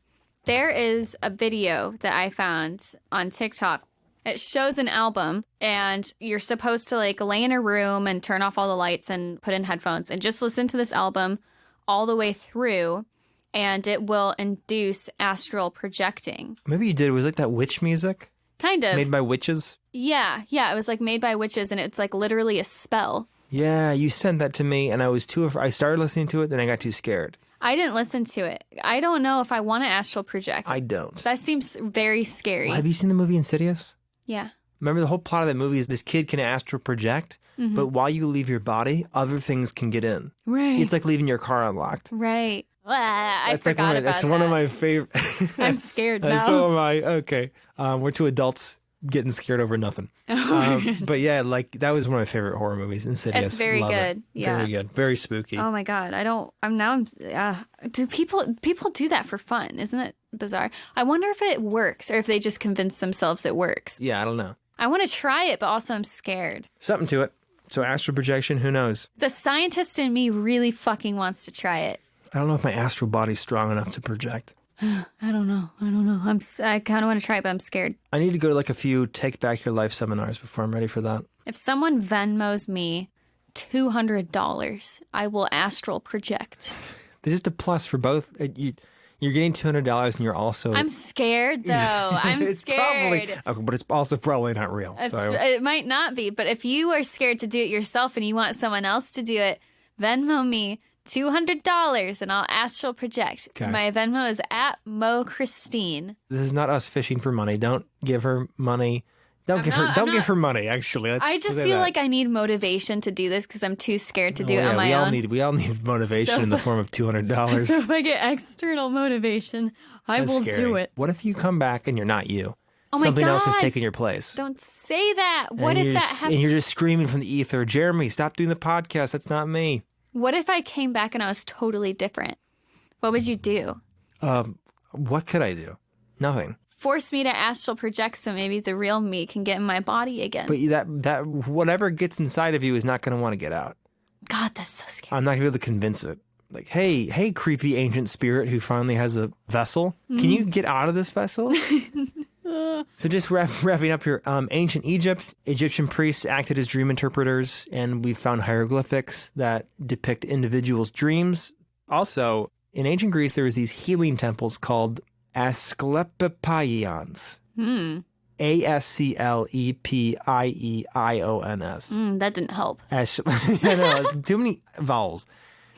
There is a video that I found on TikTok. It shows an album, and you're supposed to like lay in a room and turn off all the lights and put in headphones and just listen to this album all the way through, and it will induce astral projecting. Maybe you did. It was like that witch music Kind of. made by witches. Yeah. It was like made by witches, and it's like literally a spell. Yeah, you sent that to me, and I was I started listening to it, then I got too scared. I didn't listen to it. I don't know if I want to astral project. I don't. That seems very scary. Well, have you seen the movie Insidious? Yeah. Remember the whole plot of that movie is this kid can astral project, but while you leave your body, other things can get in. Right. It's like leaving your car unlocked. Right. I That's forgot about that's that. one of my favorite. I'm scared now. So am I. Okay. We're two adults getting scared over nothing. But yeah, like that was one of my favorite horror movies, Insidious. It's very Love good. It. Yeah. Very good. Very spooky. Oh my God. Do people do that for fun? Isn't it bizarre? I wonder if it works or if they just convince themselves it works. Yeah, I don't know. I want to try it, but also I'm scared. Something to it. So astral projection, who knows? The scientist in me really fucking wants to try it. I don't know if my astral body's strong enough to project. I don't know. I kind of want to try it, but I'm scared. I need to go to like a few Take Back Your Life seminars before I'm ready for that. If someone Venmos me $200, I will astral project. There's just a plus for both. You're getting $200 and you're also... I'm scared, though. I'm it's scared. Okay, but it's also probably not real. So It might not be, but if you are scared to do it yourself and you want someone else to do it, Venmo me $200 and I'll astral project. Okay. My Venmo is @MoChristine. this is not us fishing for money. Don't give her money. Don't give her money, actually. I just feel like I need motivation to do this because I'm too scared to do it on my own. We all need motivation So in the form of $200. So if I get external motivation, I That's will scary. do it. What if you come back and you're not you? Oh my Something else has God. taken your place. Don't say that. What and if that happened? And you're just screaming from the ether, Jeremy, stop doing the podcast. That's not me. What if I came back and I was totally different? What would you do? What could I do? Nothing. Force me to astral project so maybe the real me can get in my body again. But that whatever gets inside of you is not going to want to get out. God, that's so scary. I'm not going to be able to convince it. Like, hey, creepy ancient spirit who finally has a vessel. Can you get out of this vessel? So just wrapping up here, ancient Egyptian priests acted as dream interpreters, and we found hieroglyphics that depict individuals' dreams. Also, in ancient Greece, there was these healing temples called Asclepions. Asclepietions. That didn't help. I know, too many vowels.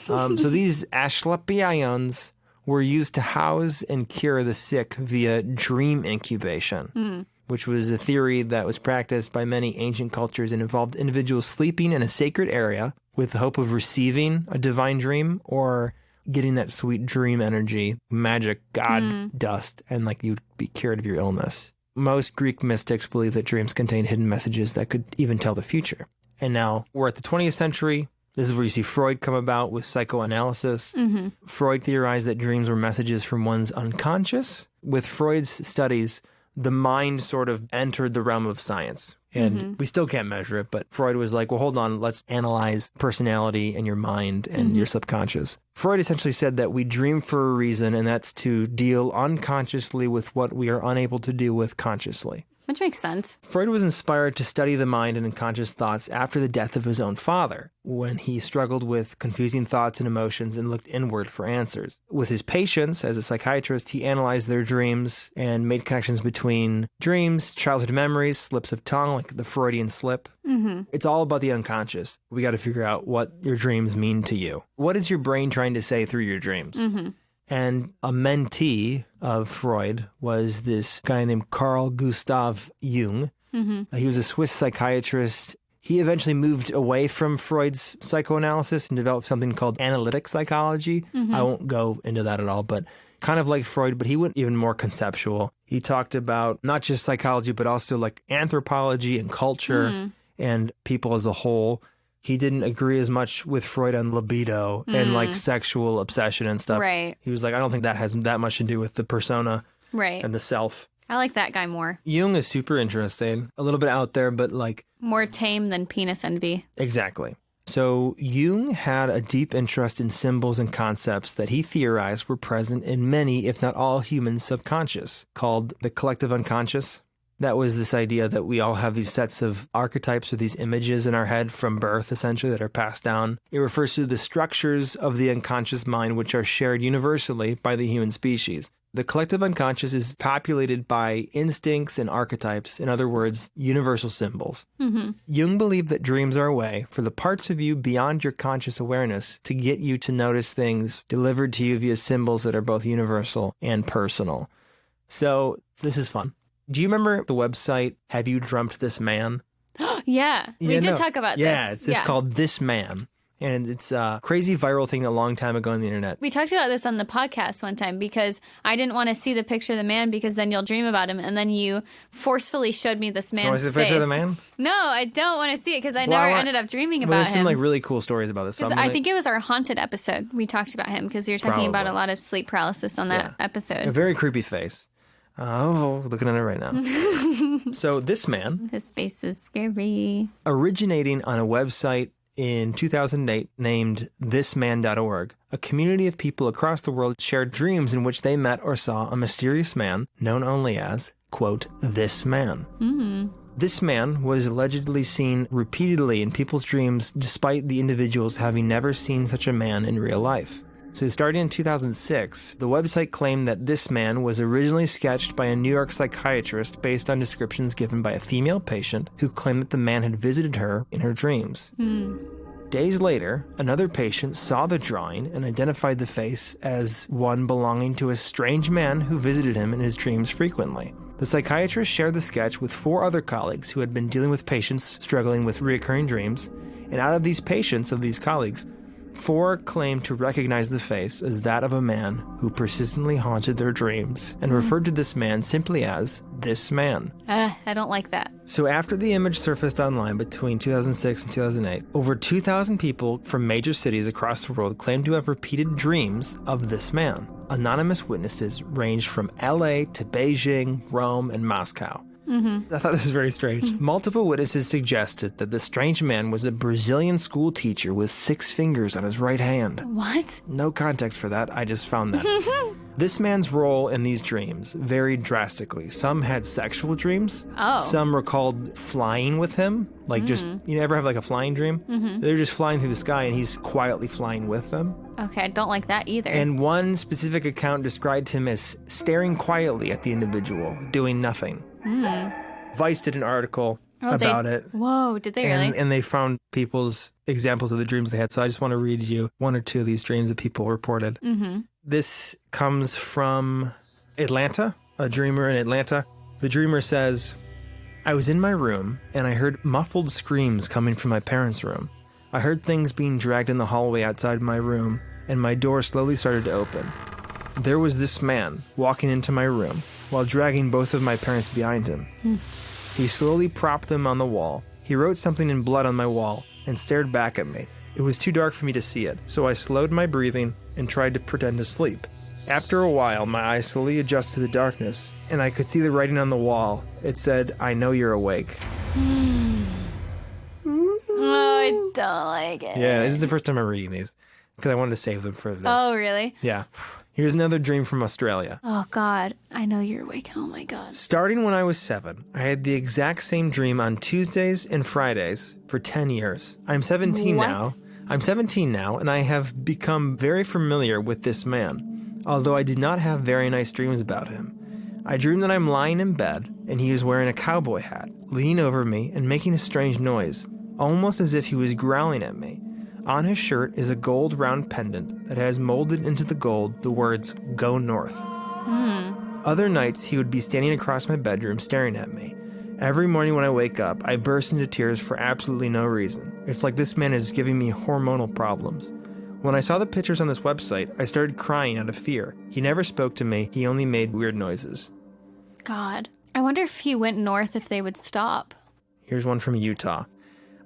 So these Asclepions were used to house and cure the sick via dream incubation, which was a theory that was practiced by many ancient cultures and involved individuals sleeping in a sacred area with the hope of receiving a divine dream or getting that sweet dream energy, magic, god dust, and like you'd be cured of your illness. Most Greek mystics believe that dreams contain hidden messages that could even tell the future. And now we're at the 20th century. This is where you see Freud come about with psychoanalysis. Freud theorized that dreams were messages from one's unconscious. With Freud's studies, the mind sort of entered the realm of science. And we still can't measure it, but Freud was like, well, hold on, let's analyze personality and your mind and your subconscious. Freud essentially said that we dream for a reason, and that's to deal unconsciously with what we are unable to deal with consciously. Which makes sense. Freud was inspired to study the mind and unconscious thoughts after the death of his own father, when he struggled with confusing thoughts and emotions and looked inward for answers. With his patients, as a psychiatrist, he analyzed their dreams and made connections between dreams, childhood memories, slips of tongue, like the Freudian slip. Mm-hmm. It's all about the unconscious. We got to figure out what your dreams mean to you. What is your brain trying to say through your dreams? Mm-hmm. And a mentee of Freud was this guy named Carl Gustav Jung. Mm-hmm. He was a Swiss psychiatrist. He eventually moved away from Freud's psychoanalysis and developed something called analytic psychology. Mm-hmm. I won't go into that at all, but kind of like Freud, but he went even more conceptual. He talked about not just psychology, but also like anthropology and culture and people as a whole. He didn't agree as much with Freud on libido and like sexual obsession and stuff. Right. He was like, I don't think that has that much to do with the persona Right. and the self. I like that guy more. Jung is super interesting, a little bit out there, but like... More tame than penis envy. Exactly. So Jung had a deep interest in symbols and concepts that he theorized were present in many, if not all, human subconscious, called the collective unconscious. That was this idea that we all have these sets of archetypes or these images in our head from birth, essentially, that are passed down. It refers to the structures of the unconscious mind, which are shared universally by the human species. The collective unconscious is populated by instincts and archetypes, in other words, universal symbols. Mm-hmm. Jung believed that dreams are a way for the parts of you beyond your conscious awareness to get you to notice things delivered to you via symbols that are both universal and personal. So this is fun. Do you remember the website, Have You Dreamt This Man? Yeah. We did talk about this. Yeah, it's just called This Man. And it's a crazy viral thing a long time ago on the internet. We talked about this on the podcast one time because I didn't want to see the picture of the man because then you'll dream about him. And then you forcefully showed me this man's Was it the face. picture of the man? No, I don't want to see it because I never ended up dreaming about There's him. some like really cool stories about this. So I think it was our haunted episode. We talked about him because you're talking about a lot of sleep paralysis on that episode. A very creepy face. Oh, looking at it right now. So this man... His face is scary. Originating on a website in 2008 named thisman.org, a community of people across the world shared dreams in which they met or saw a mysterious man known only as, quote, this man. Mm-hmm. This man was allegedly seen repeatedly in people's dreams despite the individuals having never seen such a man in real life. So starting in 2006, the website claimed that this man was originally sketched by a New York psychiatrist based on descriptions given by a female patient who claimed that the man had visited her in her dreams. Days later, another patient saw the drawing and identified the face as one belonging to a strange man who visited him in his dreams frequently. The psychiatrist shared the sketch with 4 other colleagues who had been dealing with patients struggling with recurring dreams, and out of these patients, of these colleagues, 4 claimed to recognize the face as that of a man who persistently haunted their dreams and referred to this man simply as this man. I don't like that. So after the image surfaced online between 2006 and 2008, over 2,000 people from major cities across the world claimed to have repeated dreams of this man. Anonymous witnesses ranged from LA to Beijing, Rome, and Moscow. I thought this was very strange. Multiple witnesses suggested that the strange man was a Brazilian school teacher with 6 fingers on his right hand. What? No context for that. I just found that. This man's role in these dreams varied drastically. Some had sexual dreams. Oh. Some recalled flying with him. Like just, you ever have like a flying dream? They're just flying through the sky and he's quietly flying with them. Okay, I don't like that either. And one specific account described him as staring quietly at the individual, doing nothing. Vice did an article about it. Whoa, did they really? And they found people's examples of the dreams they had. So I just want to read you 1 or 2 of these dreams that people reported. This comes from Atlanta, a dreamer in Atlanta. The dreamer says, I was in my room and I heard muffled screams coming from my parents' room. I heard things being dragged in the hallway outside my room and my door slowly started to open. There was this man walking into my room while dragging both of my parents behind him. He slowly propped them on the wall. He wrote something in blood on my wall and stared back at me. It was too dark for me to see it, so I slowed my breathing and tried to pretend to sleep. After a while, my eyes slowly adjusted to the darkness, and I could see the writing on the wall. It said, I know you're awake. Oh, I don't like it. Yeah, this is the first time I'm reading these. because I wanted to save them for this. Oh, really? Yeah. Here's another dream from Australia. Oh, God. I know you're awake. Oh, my God. Starting when I was 7, I had the exact same dream on Tuesdays and Fridays for 10 years. I'm 17 What? now. I'm 17 now, and I have become very familiar with this man, although I did not have very nice dreams about him. I dream that I'm lying in bed, and he is wearing a cowboy hat, leaning over me and making a strange noise, almost as if he was growling at me. On his shirt is a gold round pendant that has molded into the gold the words, "Go North." Other nights, he would be standing across my bedroom staring at me. Every morning when I wake up, I burst into tears for absolutely no reason. It's like this man is giving me hormonal problems. When I saw the pictures on this website, I started crying out of fear. He never spoke to me. He only made weird noises. God. I wonder if he went north if they would stop. Here's one from Utah.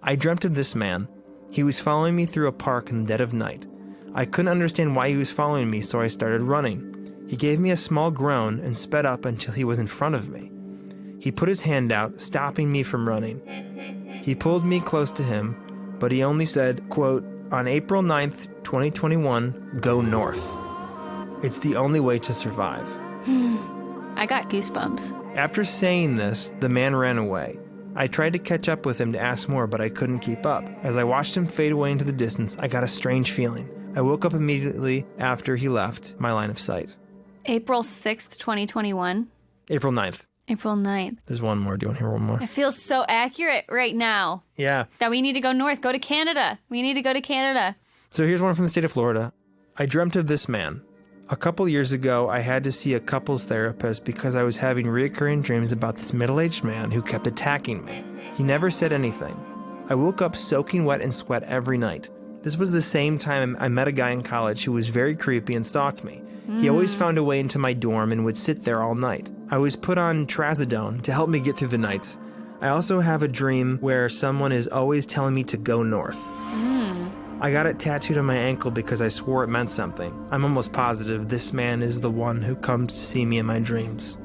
I dreamt of this man. He was following me through a park in the dead of night. I couldn't understand why he was following me, so I started running. He gave me a small groan and sped up until he was in front of me. He put his hand out, stopping me from running. He pulled me close to him, but he only said, quote, "On April 9th, 2021, go north. It's the only way to survive." I got goosebumps. After saying this, the man ran away. I tried to catch up with him to ask more, but I couldn't keep up. As I watched him fade away into the distance, I got a strange feeling. I woke up immediately after he left my line of sight. April 6th, 2021. April 9th. April 9th. There's one more. Do you want to hear one more? It feels so accurate right now Yeah. that we need to go north. Go to Canada. We need to go to Canada. So here's one from the state of Florida. I dreamt of this man. A couple years ago, I had to see a couples therapist because I was having reoccurring dreams about this middle-aged man who kept attacking me. He never said anything. I woke up soaking wet in sweat every night. This was the same time I met a guy in college who was very creepy and stalked me. He always found a way into my dorm and would sit there all night. I was put on trazodone to help me get through the nights. I also have a dream where someone is always telling me to go north. I got it tattooed on my ankle because I swore it meant something. I'm almost positive this man is the one who comes to see me in my dreams.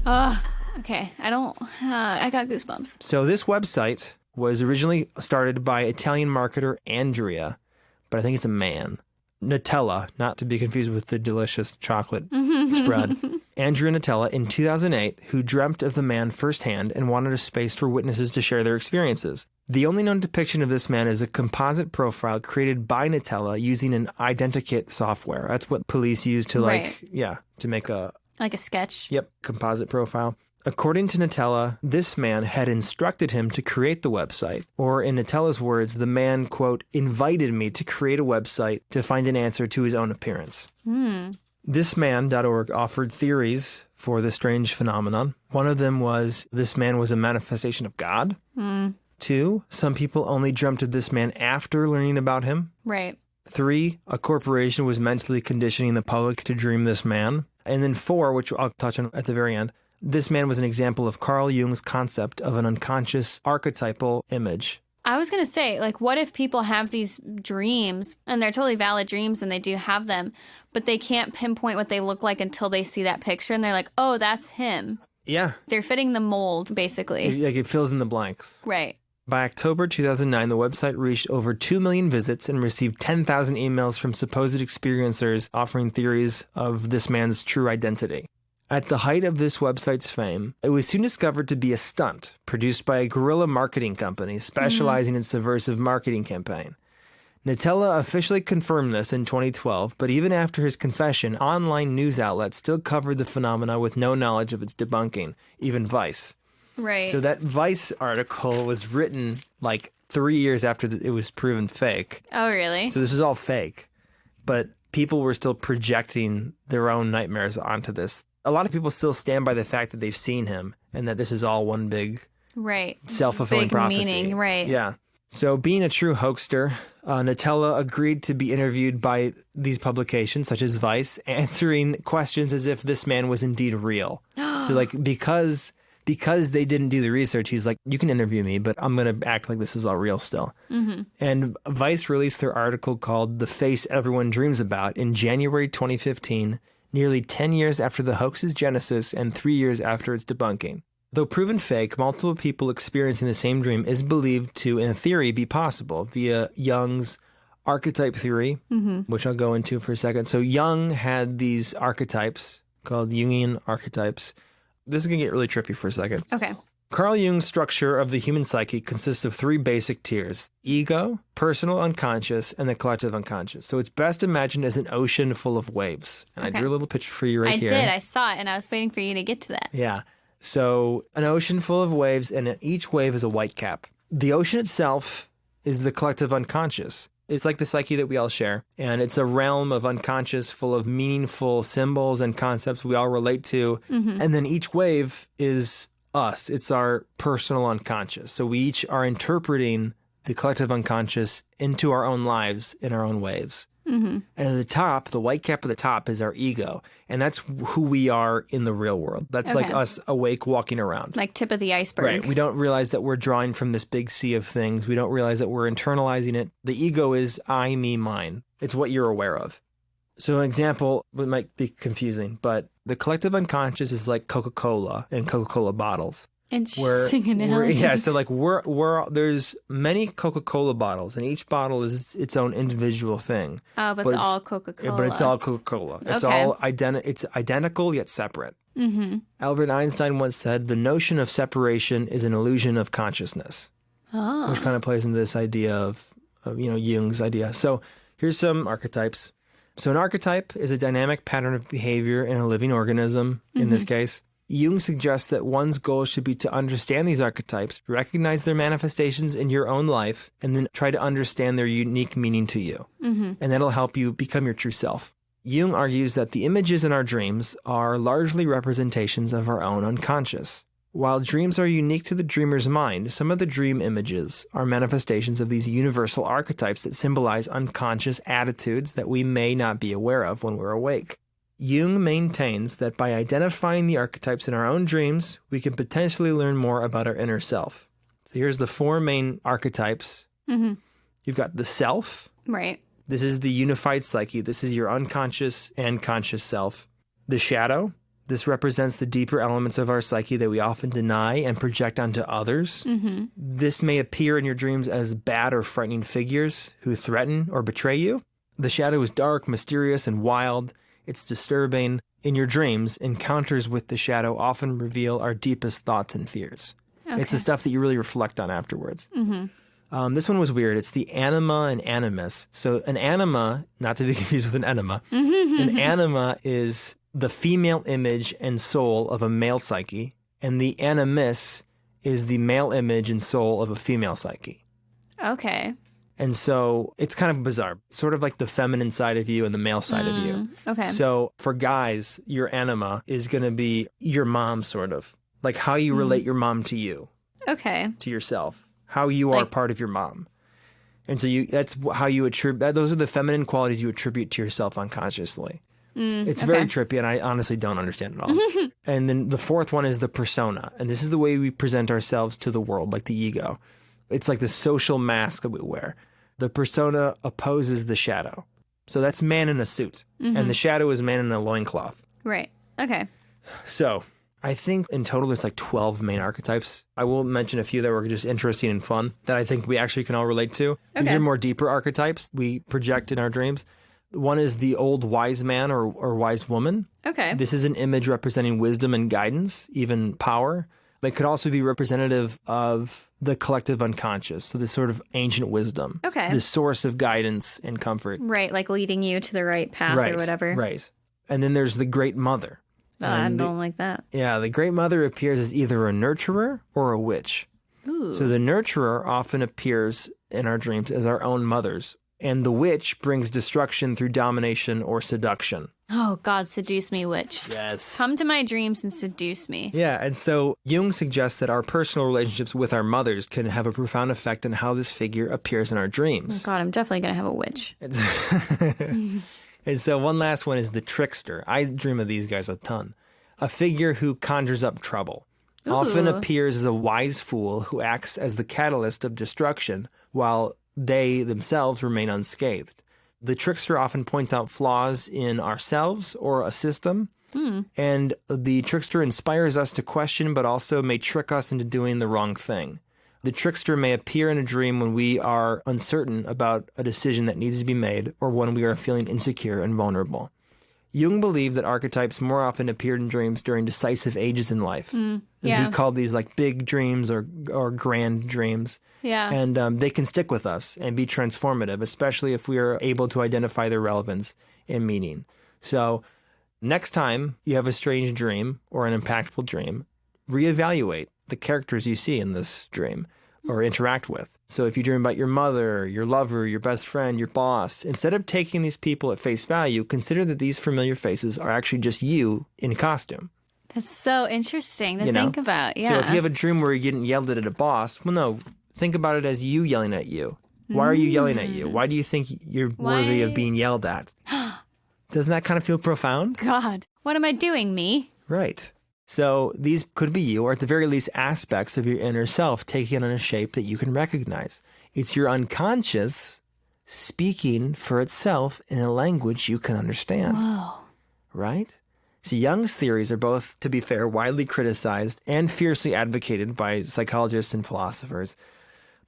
Okay. I got goosebumps. So this website was originally started by Italian marketer Andrea, but I think it's a man. Nutella, not to be confused with the delicious chocolate spread. Andrea Nutella in 2008, who dreamt of the man firsthand and wanted a space for witnesses to share their experiences. The only known depiction of this man is a composite profile created by Nutella using an identikit software. That's what police use to to make a Like a sketch. composite profile. According to Nutella, this man had instructed him to create the website, or in Nutella's words, the man, quote, invited me to create a website to find an answer to his own appearance. Thisman.org offered theories for the strange phenomenon. One of them was this man was a manifestation of God. 2, some people only dreamt of this man after learning about him. Right. 3, a corporation was mentally conditioning the public to dream this man. And then 4, which I'll touch on at the very end, this man was an example of Carl Jung's concept of an unconscious archetypal image. I was going to say, like, what if people have these dreams and they're totally valid dreams and they do have them, but they can't pinpoint what they look like until they see that picture and they're like, oh, that's him. Yeah. They're fitting the mold, basically. Like it fills in the blanks. Right. By October 2009, the website reached over 2 million visits and received 10,000 emails from supposed experiencers offering theories of this man's true identity. At the height of this website's fame, it was soon discovered to be a stunt produced by a guerrilla marketing company specializing in subversive marketing campaign. Nutella officially confirmed this in 2012, but even after his confession, online news outlets still covered the phenomena with no knowledge of its debunking, even Vice. Right. So that Vice article was written like 3 years after it was proven fake. Oh, really? So this is all fake, but people were still projecting their own nightmares onto this. A lot of people still stand by the fact that they've seen him and that this is all one big self-fulfilling big prophecy. Meaning, right. Yeah. So being a true hoaxer, Nutella agreed to be interviewed by these publications such as Vice, answering questions as if this man was indeed real. So like because they didn't do the research, he's like, you can interview me, but I'm going to act like this is all real still. And Vice released their article called The Face Everyone Dreams About in January 2015, nearly 10 years after the hoax's genesis and 3 years after its debunking. Though proven fake, multiple people experiencing the same dream is believed to, in theory, be possible via Jung's archetype theory, which I'll go into for a second. So Jung had these archetypes called Jungian archetypes. This is going to get really trippy for a second. Okay. Carl Jung's structure of the human psyche consists of 3 basic tiers: ego, personal unconscious, and the collective unconscious. So it's best imagined as an ocean full of waves. And I Okay. drew a little picture for you right here. I did. I saw it, and I was waiting for you to get to that. Yeah. So an ocean full of waves, and each wave is a white cap. The ocean itself is the collective unconscious. It's like the psyche that we all share, and it's a realm of unconscious full of meaningful symbols and concepts we all relate to. And then each wave is us. It's our personal unconscious. So we each are interpreting the collective unconscious into our own lives in our own waves. And at the top, the white cap at the top is our ego. And that's who we are in the real world. That's like Okay. us awake walking around. Like tip of the iceberg. Right. We don't realize that we're drawing from this big sea of things. We don't realize that we're internalizing it. The ego is I, me, mine. It's what you're aware of. So an example, it might be confusing, but the collective unconscious is like Coca-Cola and Coca-Cola bottles. Interesting analogy. Yeah, so like there's many Coca-Cola bottles, and each bottle is its own individual thing. Oh, but But it's it's- all Coca-Cola. But it's all Coca-Cola. It's Okay. all it's identical yet separate. Albert Einstein once said, "The notion of separation is an illusion of consciousness," which kind of plays into this idea of Jung's idea. So here's some archetypes. So an archetype is a dynamic pattern of behavior in a living organism, in this case. Jung suggests that one's goal should be to understand these archetypes, recognize their manifestations in your own life, and then try to understand their unique meaning to you. And that'll help you become your true self. Jung argues that the images in our dreams are largely representations of our own unconscious. While dreams are unique to the dreamer's mind, some of the dream images are manifestations of these universal archetypes that symbolize unconscious attitudes that we may not be aware of when we're awake. Jung maintains that by identifying the archetypes in our own dreams, we can potentially learn more about our inner self. So here's the 4 main archetypes. You've got the self. Right. This is the unified psyche. This is your unconscious and conscious self. The shadow. This represents the deeper elements of our psyche that we often deny and project onto others. This may appear in your dreams as bad or frightening figures who threaten or betray you. The shadow is dark, mysterious, and wild. It's disturbing. In your dreams, encounters with the shadow often reveal our deepest thoughts and fears. It's the stuff that you really reflect on afterwards. This one was weird. It's the anima and animus. So an anima, not to be confused with an enema, an anima is the female image and soul of a male psyche, and the animus is the male image and soul of a female psyche. Okay. And so it's kind of bizarre, sort of like the feminine side of you and the male side of you. Okay. So for guys, your anima is going to be your mom, sort of like how you relate your mom to you, Okay. to yourself, how you are Like- part of your mom. And so that's how you attribute, those are the feminine qualities you attribute to yourself unconsciously. It's very trippy, and I honestly don't understand it all. And then the 4th one is the persona. And this is the way we present ourselves to the world, like the ego. It's like the social mask that we wear. The persona opposes the shadow. So that's man in a suit. And the shadow is man in a loincloth. Right. Okay. So I think in total there's like 12 main archetypes. I will mention a few that were just interesting and fun that I think we actually can all relate to. These Okay. are more deeper archetypes we project in our dreams. One is the old wise man or wise woman. Okay. This is an image representing wisdom and guidance, even power. It could also be representative of the collective unconscious, so this sort of ancient wisdom. Okay. The source of guidance and comfort. Right. Like leading you to the right path Right, or whatever. right. And then there's the Great Mother. Oh, I And don't like that. Yeah, the Great Mother appears as either a nurturer or a witch. Ooh. So the nurturer often appears in our dreams as our own mothers, and the witch brings destruction through domination or seduction. Oh, God, seduce me, witch. Yes. Come to my dreams and seduce me. Yeah, and so Jung suggests that our personal relationships with our mothers can have a profound effect on how this figure appears in our Oh, dreams. God, I'm definitely going to have a witch. And so one last one is the trickster. I dream of these guys a ton. A figure who conjures up trouble. Often Ooh. appears as a wise fool who acts as the catalyst of destruction while they themselves remain unscathed. The trickster often points out flaws in ourselves or a system, and the trickster inspires us to question but also may trick us into doing the wrong thing. The trickster may appear in a dream when we are uncertain about a decision that needs to be made or when we are feeling insecure and vulnerable. Jung believed that archetypes more often appeared in dreams during decisive ages in life. Yeah. He called these like big dreams or grand dreams. Yeah. And they can stick with us and be transformative, especially if we are able to identify their relevance and meaning. So next time you have a strange dream or an impactful dream, reevaluate the characters you see in this dream or interact with. So if you dream about your mother, your lover, your best friend, your boss, instead of taking these people at face value, consider that these familiar faces are actually just you in costume. That's so interesting to You know? think about. Yeah. So if you have a dream where you're getting yelled at a boss, well, no, think about it as you yelling at you. Why are you yelling at you? Why do you think you're worthy of being yelled at? Doesn't that kind of feel profound? God, what am I doing, me? Right. So these could be you, or at the very least, aspects of your inner self taking on a shape that you can recognize. It's your unconscious speaking for itself in a language you can understand. Whoa. Right? So Jung's theories are both, to be fair, widely criticized and fiercely advocated by psychologists and philosophers.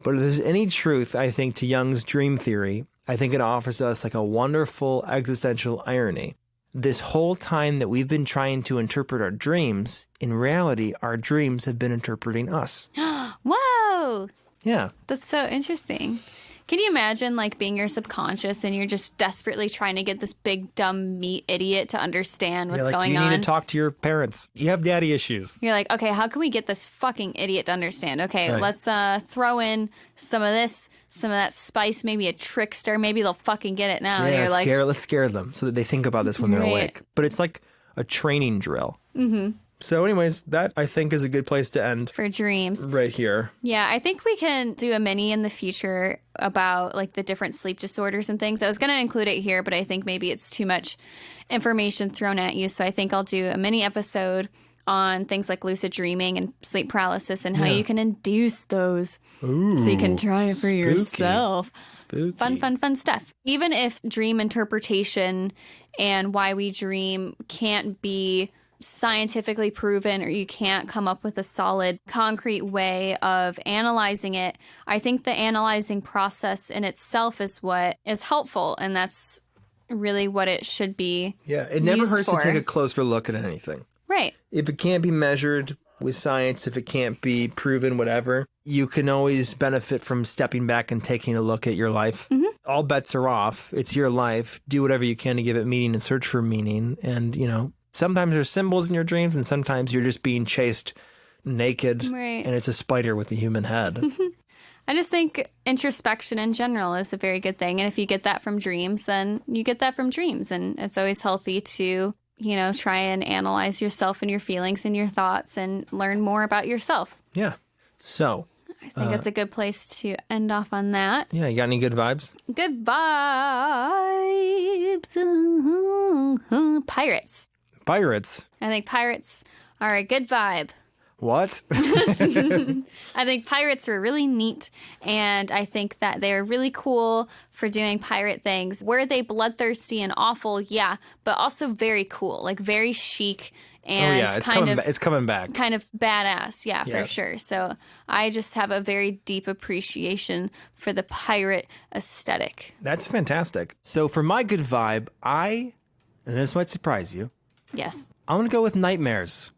But if there's any truth, I think, to Jung's dream theory, I think it offers us like a wonderful existential irony. This whole time that we've been trying to interpret our dreams, in reality, our dreams have been interpreting us. Whoa. Yeah. That's so interesting. Can you imagine like being your subconscious and you're just desperately trying to get this big dumb meat idiot to understand what's going you on? need to talk to your parents. You have daddy issues. You're like, okay, how can we get this fucking idiot to understand? Okay, Right. let's throw in some of this, some of that spice, maybe a trickster. Maybe they'll fucking get it now. And Yeah, you're like, let's scare them so that they think about this when they're Right. awake. But it's like a training drill. Mm-hmm. So anyways, that I think is a good place to end for dreams. right here. Yeah, I think we can do a mini in the future about like the different sleep disorders and things. I was going to include it here, but I think maybe it's too much information thrown at you. So I think I'll do a mini episode on things like lucid dreaming and sleep paralysis and how you can induce those so you can try it for yourself. Spooky. Fun stuff. Even if dream interpretation and why we dream can't be scientifically proven or you can't come up with a solid concrete way of analyzing it, I think the analyzing process in itself is what is helpful, and that's really what it should be. Yeah, it never used hurts for. to take a closer look at anything. Right. If it can't be measured with science, if it can't be proven, whatever, you can always benefit from stepping back and taking a look at your life. Mm-hmm. All bets are off. It's your life. Do whatever you can to give it meaning and search for meaning. And, you know, sometimes there's symbols in your dreams and sometimes you're just being chased naked Right. and it's a spider with a human head. I just think introspection in general is a very good thing. And if you get that from dreams, then you get that from dreams. And it's always healthy to, you know, try and analyze yourself and your feelings and your thoughts and learn more about yourself. Yeah. So, I think it's a good place to end off on that. yeah, you got any good vibes? Good vibes. Pirates. Pirates. I think pirates are a good vibe. What? I think pirates were really neat, and I think that they're really cool for doing pirate things. Were they bloodthirsty and awful? Yeah, but also very cool, like very chic and Oh yeah, it's coming back. kind of badass. Yeah, for Yes. sure. So I just have a very deep appreciation for the pirate aesthetic. That's fantastic. So for my good vibe, and this might surprise you, Yes. I'm going to go with nightmares.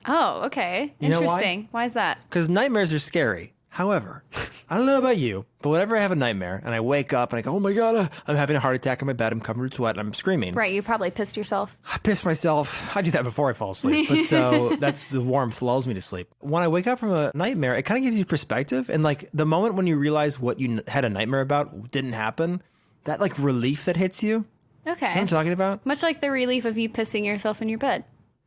Oh, okay. You know why? Interesting. Why is that? Because nightmares are scary. However, I don't know about you, but whenever I have a nightmare and I wake up and I go, oh my God, I'm having a heart attack in my bed, I'm covered in sweat, and I'm screaming. Right, you probably pissed yourself. I piss myself. I do that before I fall asleep. But so that's the warmth lulls me to sleep. When I wake up from a nightmare, it kind of gives you perspective. And like the moment when you realize what you had a nightmare about didn't happen, that like relief that hits you. You know Okay. what I'm talking about? Much like the relief of you pissing yourself in your bed.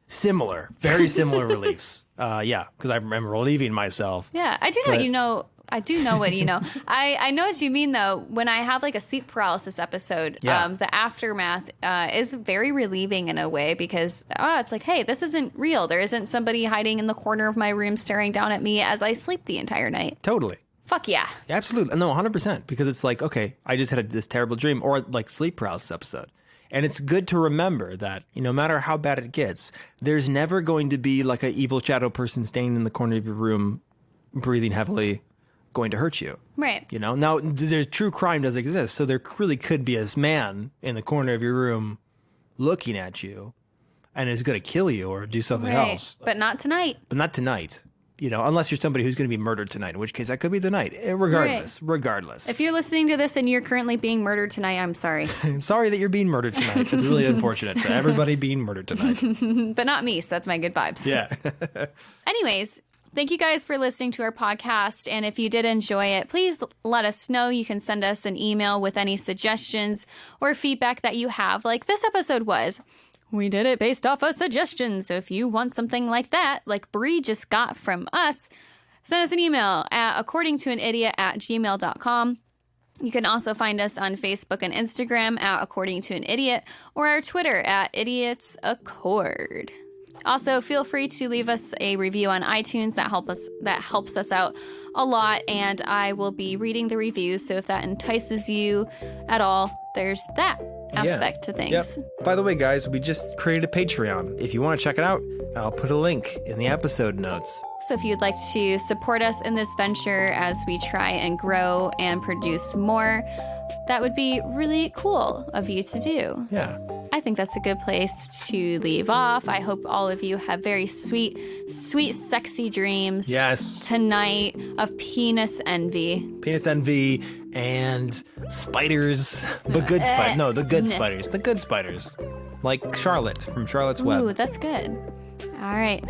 Similar, very similar reliefs. Yeah, because I remember relieving myself. Yeah, I do know what But- you know. I do know what you know. I know what you mean, though. When I have like a sleep paralysis episode, Yeah. the aftermath is very relieving in a way because it's like, hey, this isn't real. There isn't somebody hiding in the corner of my room staring down at me as I sleep the entire night. Totally. Fuck yeah. Absolutely. No, 100%. Because it's like, okay, I just had this terrible dream or like sleep paralysis episode. And it's good to remember that no matter how bad it gets, there's never going to be like an evil shadow person standing in the corner of your room, breathing heavily, going to hurt you. Right. You know, now there's true crime does exist, so there really could be this man in the corner of your room looking at you and is going to kill you or do something else. But not tonight. But not tonight. You know, unless you're somebody who's going to be murdered tonight, in which case that could be the night. Regardless. If you're listening to this and you're currently being murdered tonight, I'm sorry. Sorry that you're being murdered tonight. It's really unfortunate to everybody being murdered tonight. But not me, so that's my good vibes. Yeah. Anyways, thank you guys for listening to our podcast. And if you did enjoy it, please let us know. You can send us an email with any suggestions or feedback that you have, like this episode was. We did it based off of suggestions. So if you want something like that, like Bree just got from us, send us an email at accordingtoanidiot@gmail.com. You can also find us on Facebook and Instagram at According to an Idiot, or our Twitter at IdiotsAccord. Also, feel free to leave us a review on iTunes. That helps us out a lot, and I will be reading the reviews. So if that entices you at all, there's that aspect to things. Yep. By the way, guys, we just created a Patreon. If you want to check it out, I'll put a link in the episode notes. So if you'd like to support us in this venture as we try and grow and produce more, that would be really cool of you to do. Yeah. I think that's a good place to leave off. I hope all of you have very sweet, sexy dreams. Yes. Tonight of penis envy. Penis envy and spiders. But good spiders. No, the good spiders. The good spiders. Like Charlotte from Charlotte's Web. Ooh, that's good. All right.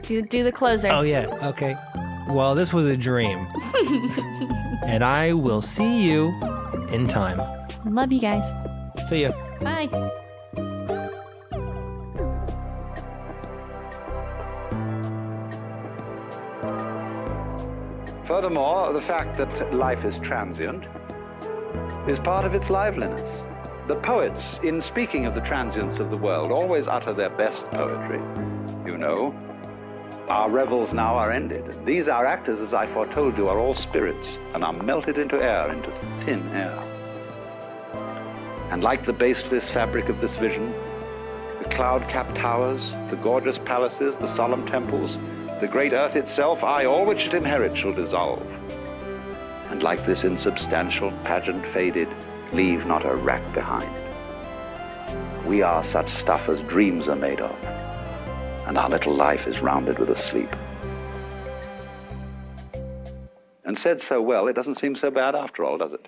Do the closer. Oh, yeah. Okay. Well, this was a dream. And I will see you in time. Love you guys. See ya. Bye. Furthermore, the fact that life is transient is part of its liveliness. The poets, in speaking of the transience of the world, always utter their best poetry. You know, our revels now are ended. These our actors, as I foretold you, are all spirits and are melted into air, into thin air. And like the baseless fabric of this vision, the cloud-capped towers, the gorgeous palaces, the solemn temples, the great earth itself, aye, all which it inherits shall dissolve. And like this insubstantial pageant faded, leave not a rack behind. We are such stuff as dreams are made of, and our little life is rounded with a sleep. And said so well, it doesn't seem so bad after all, does it?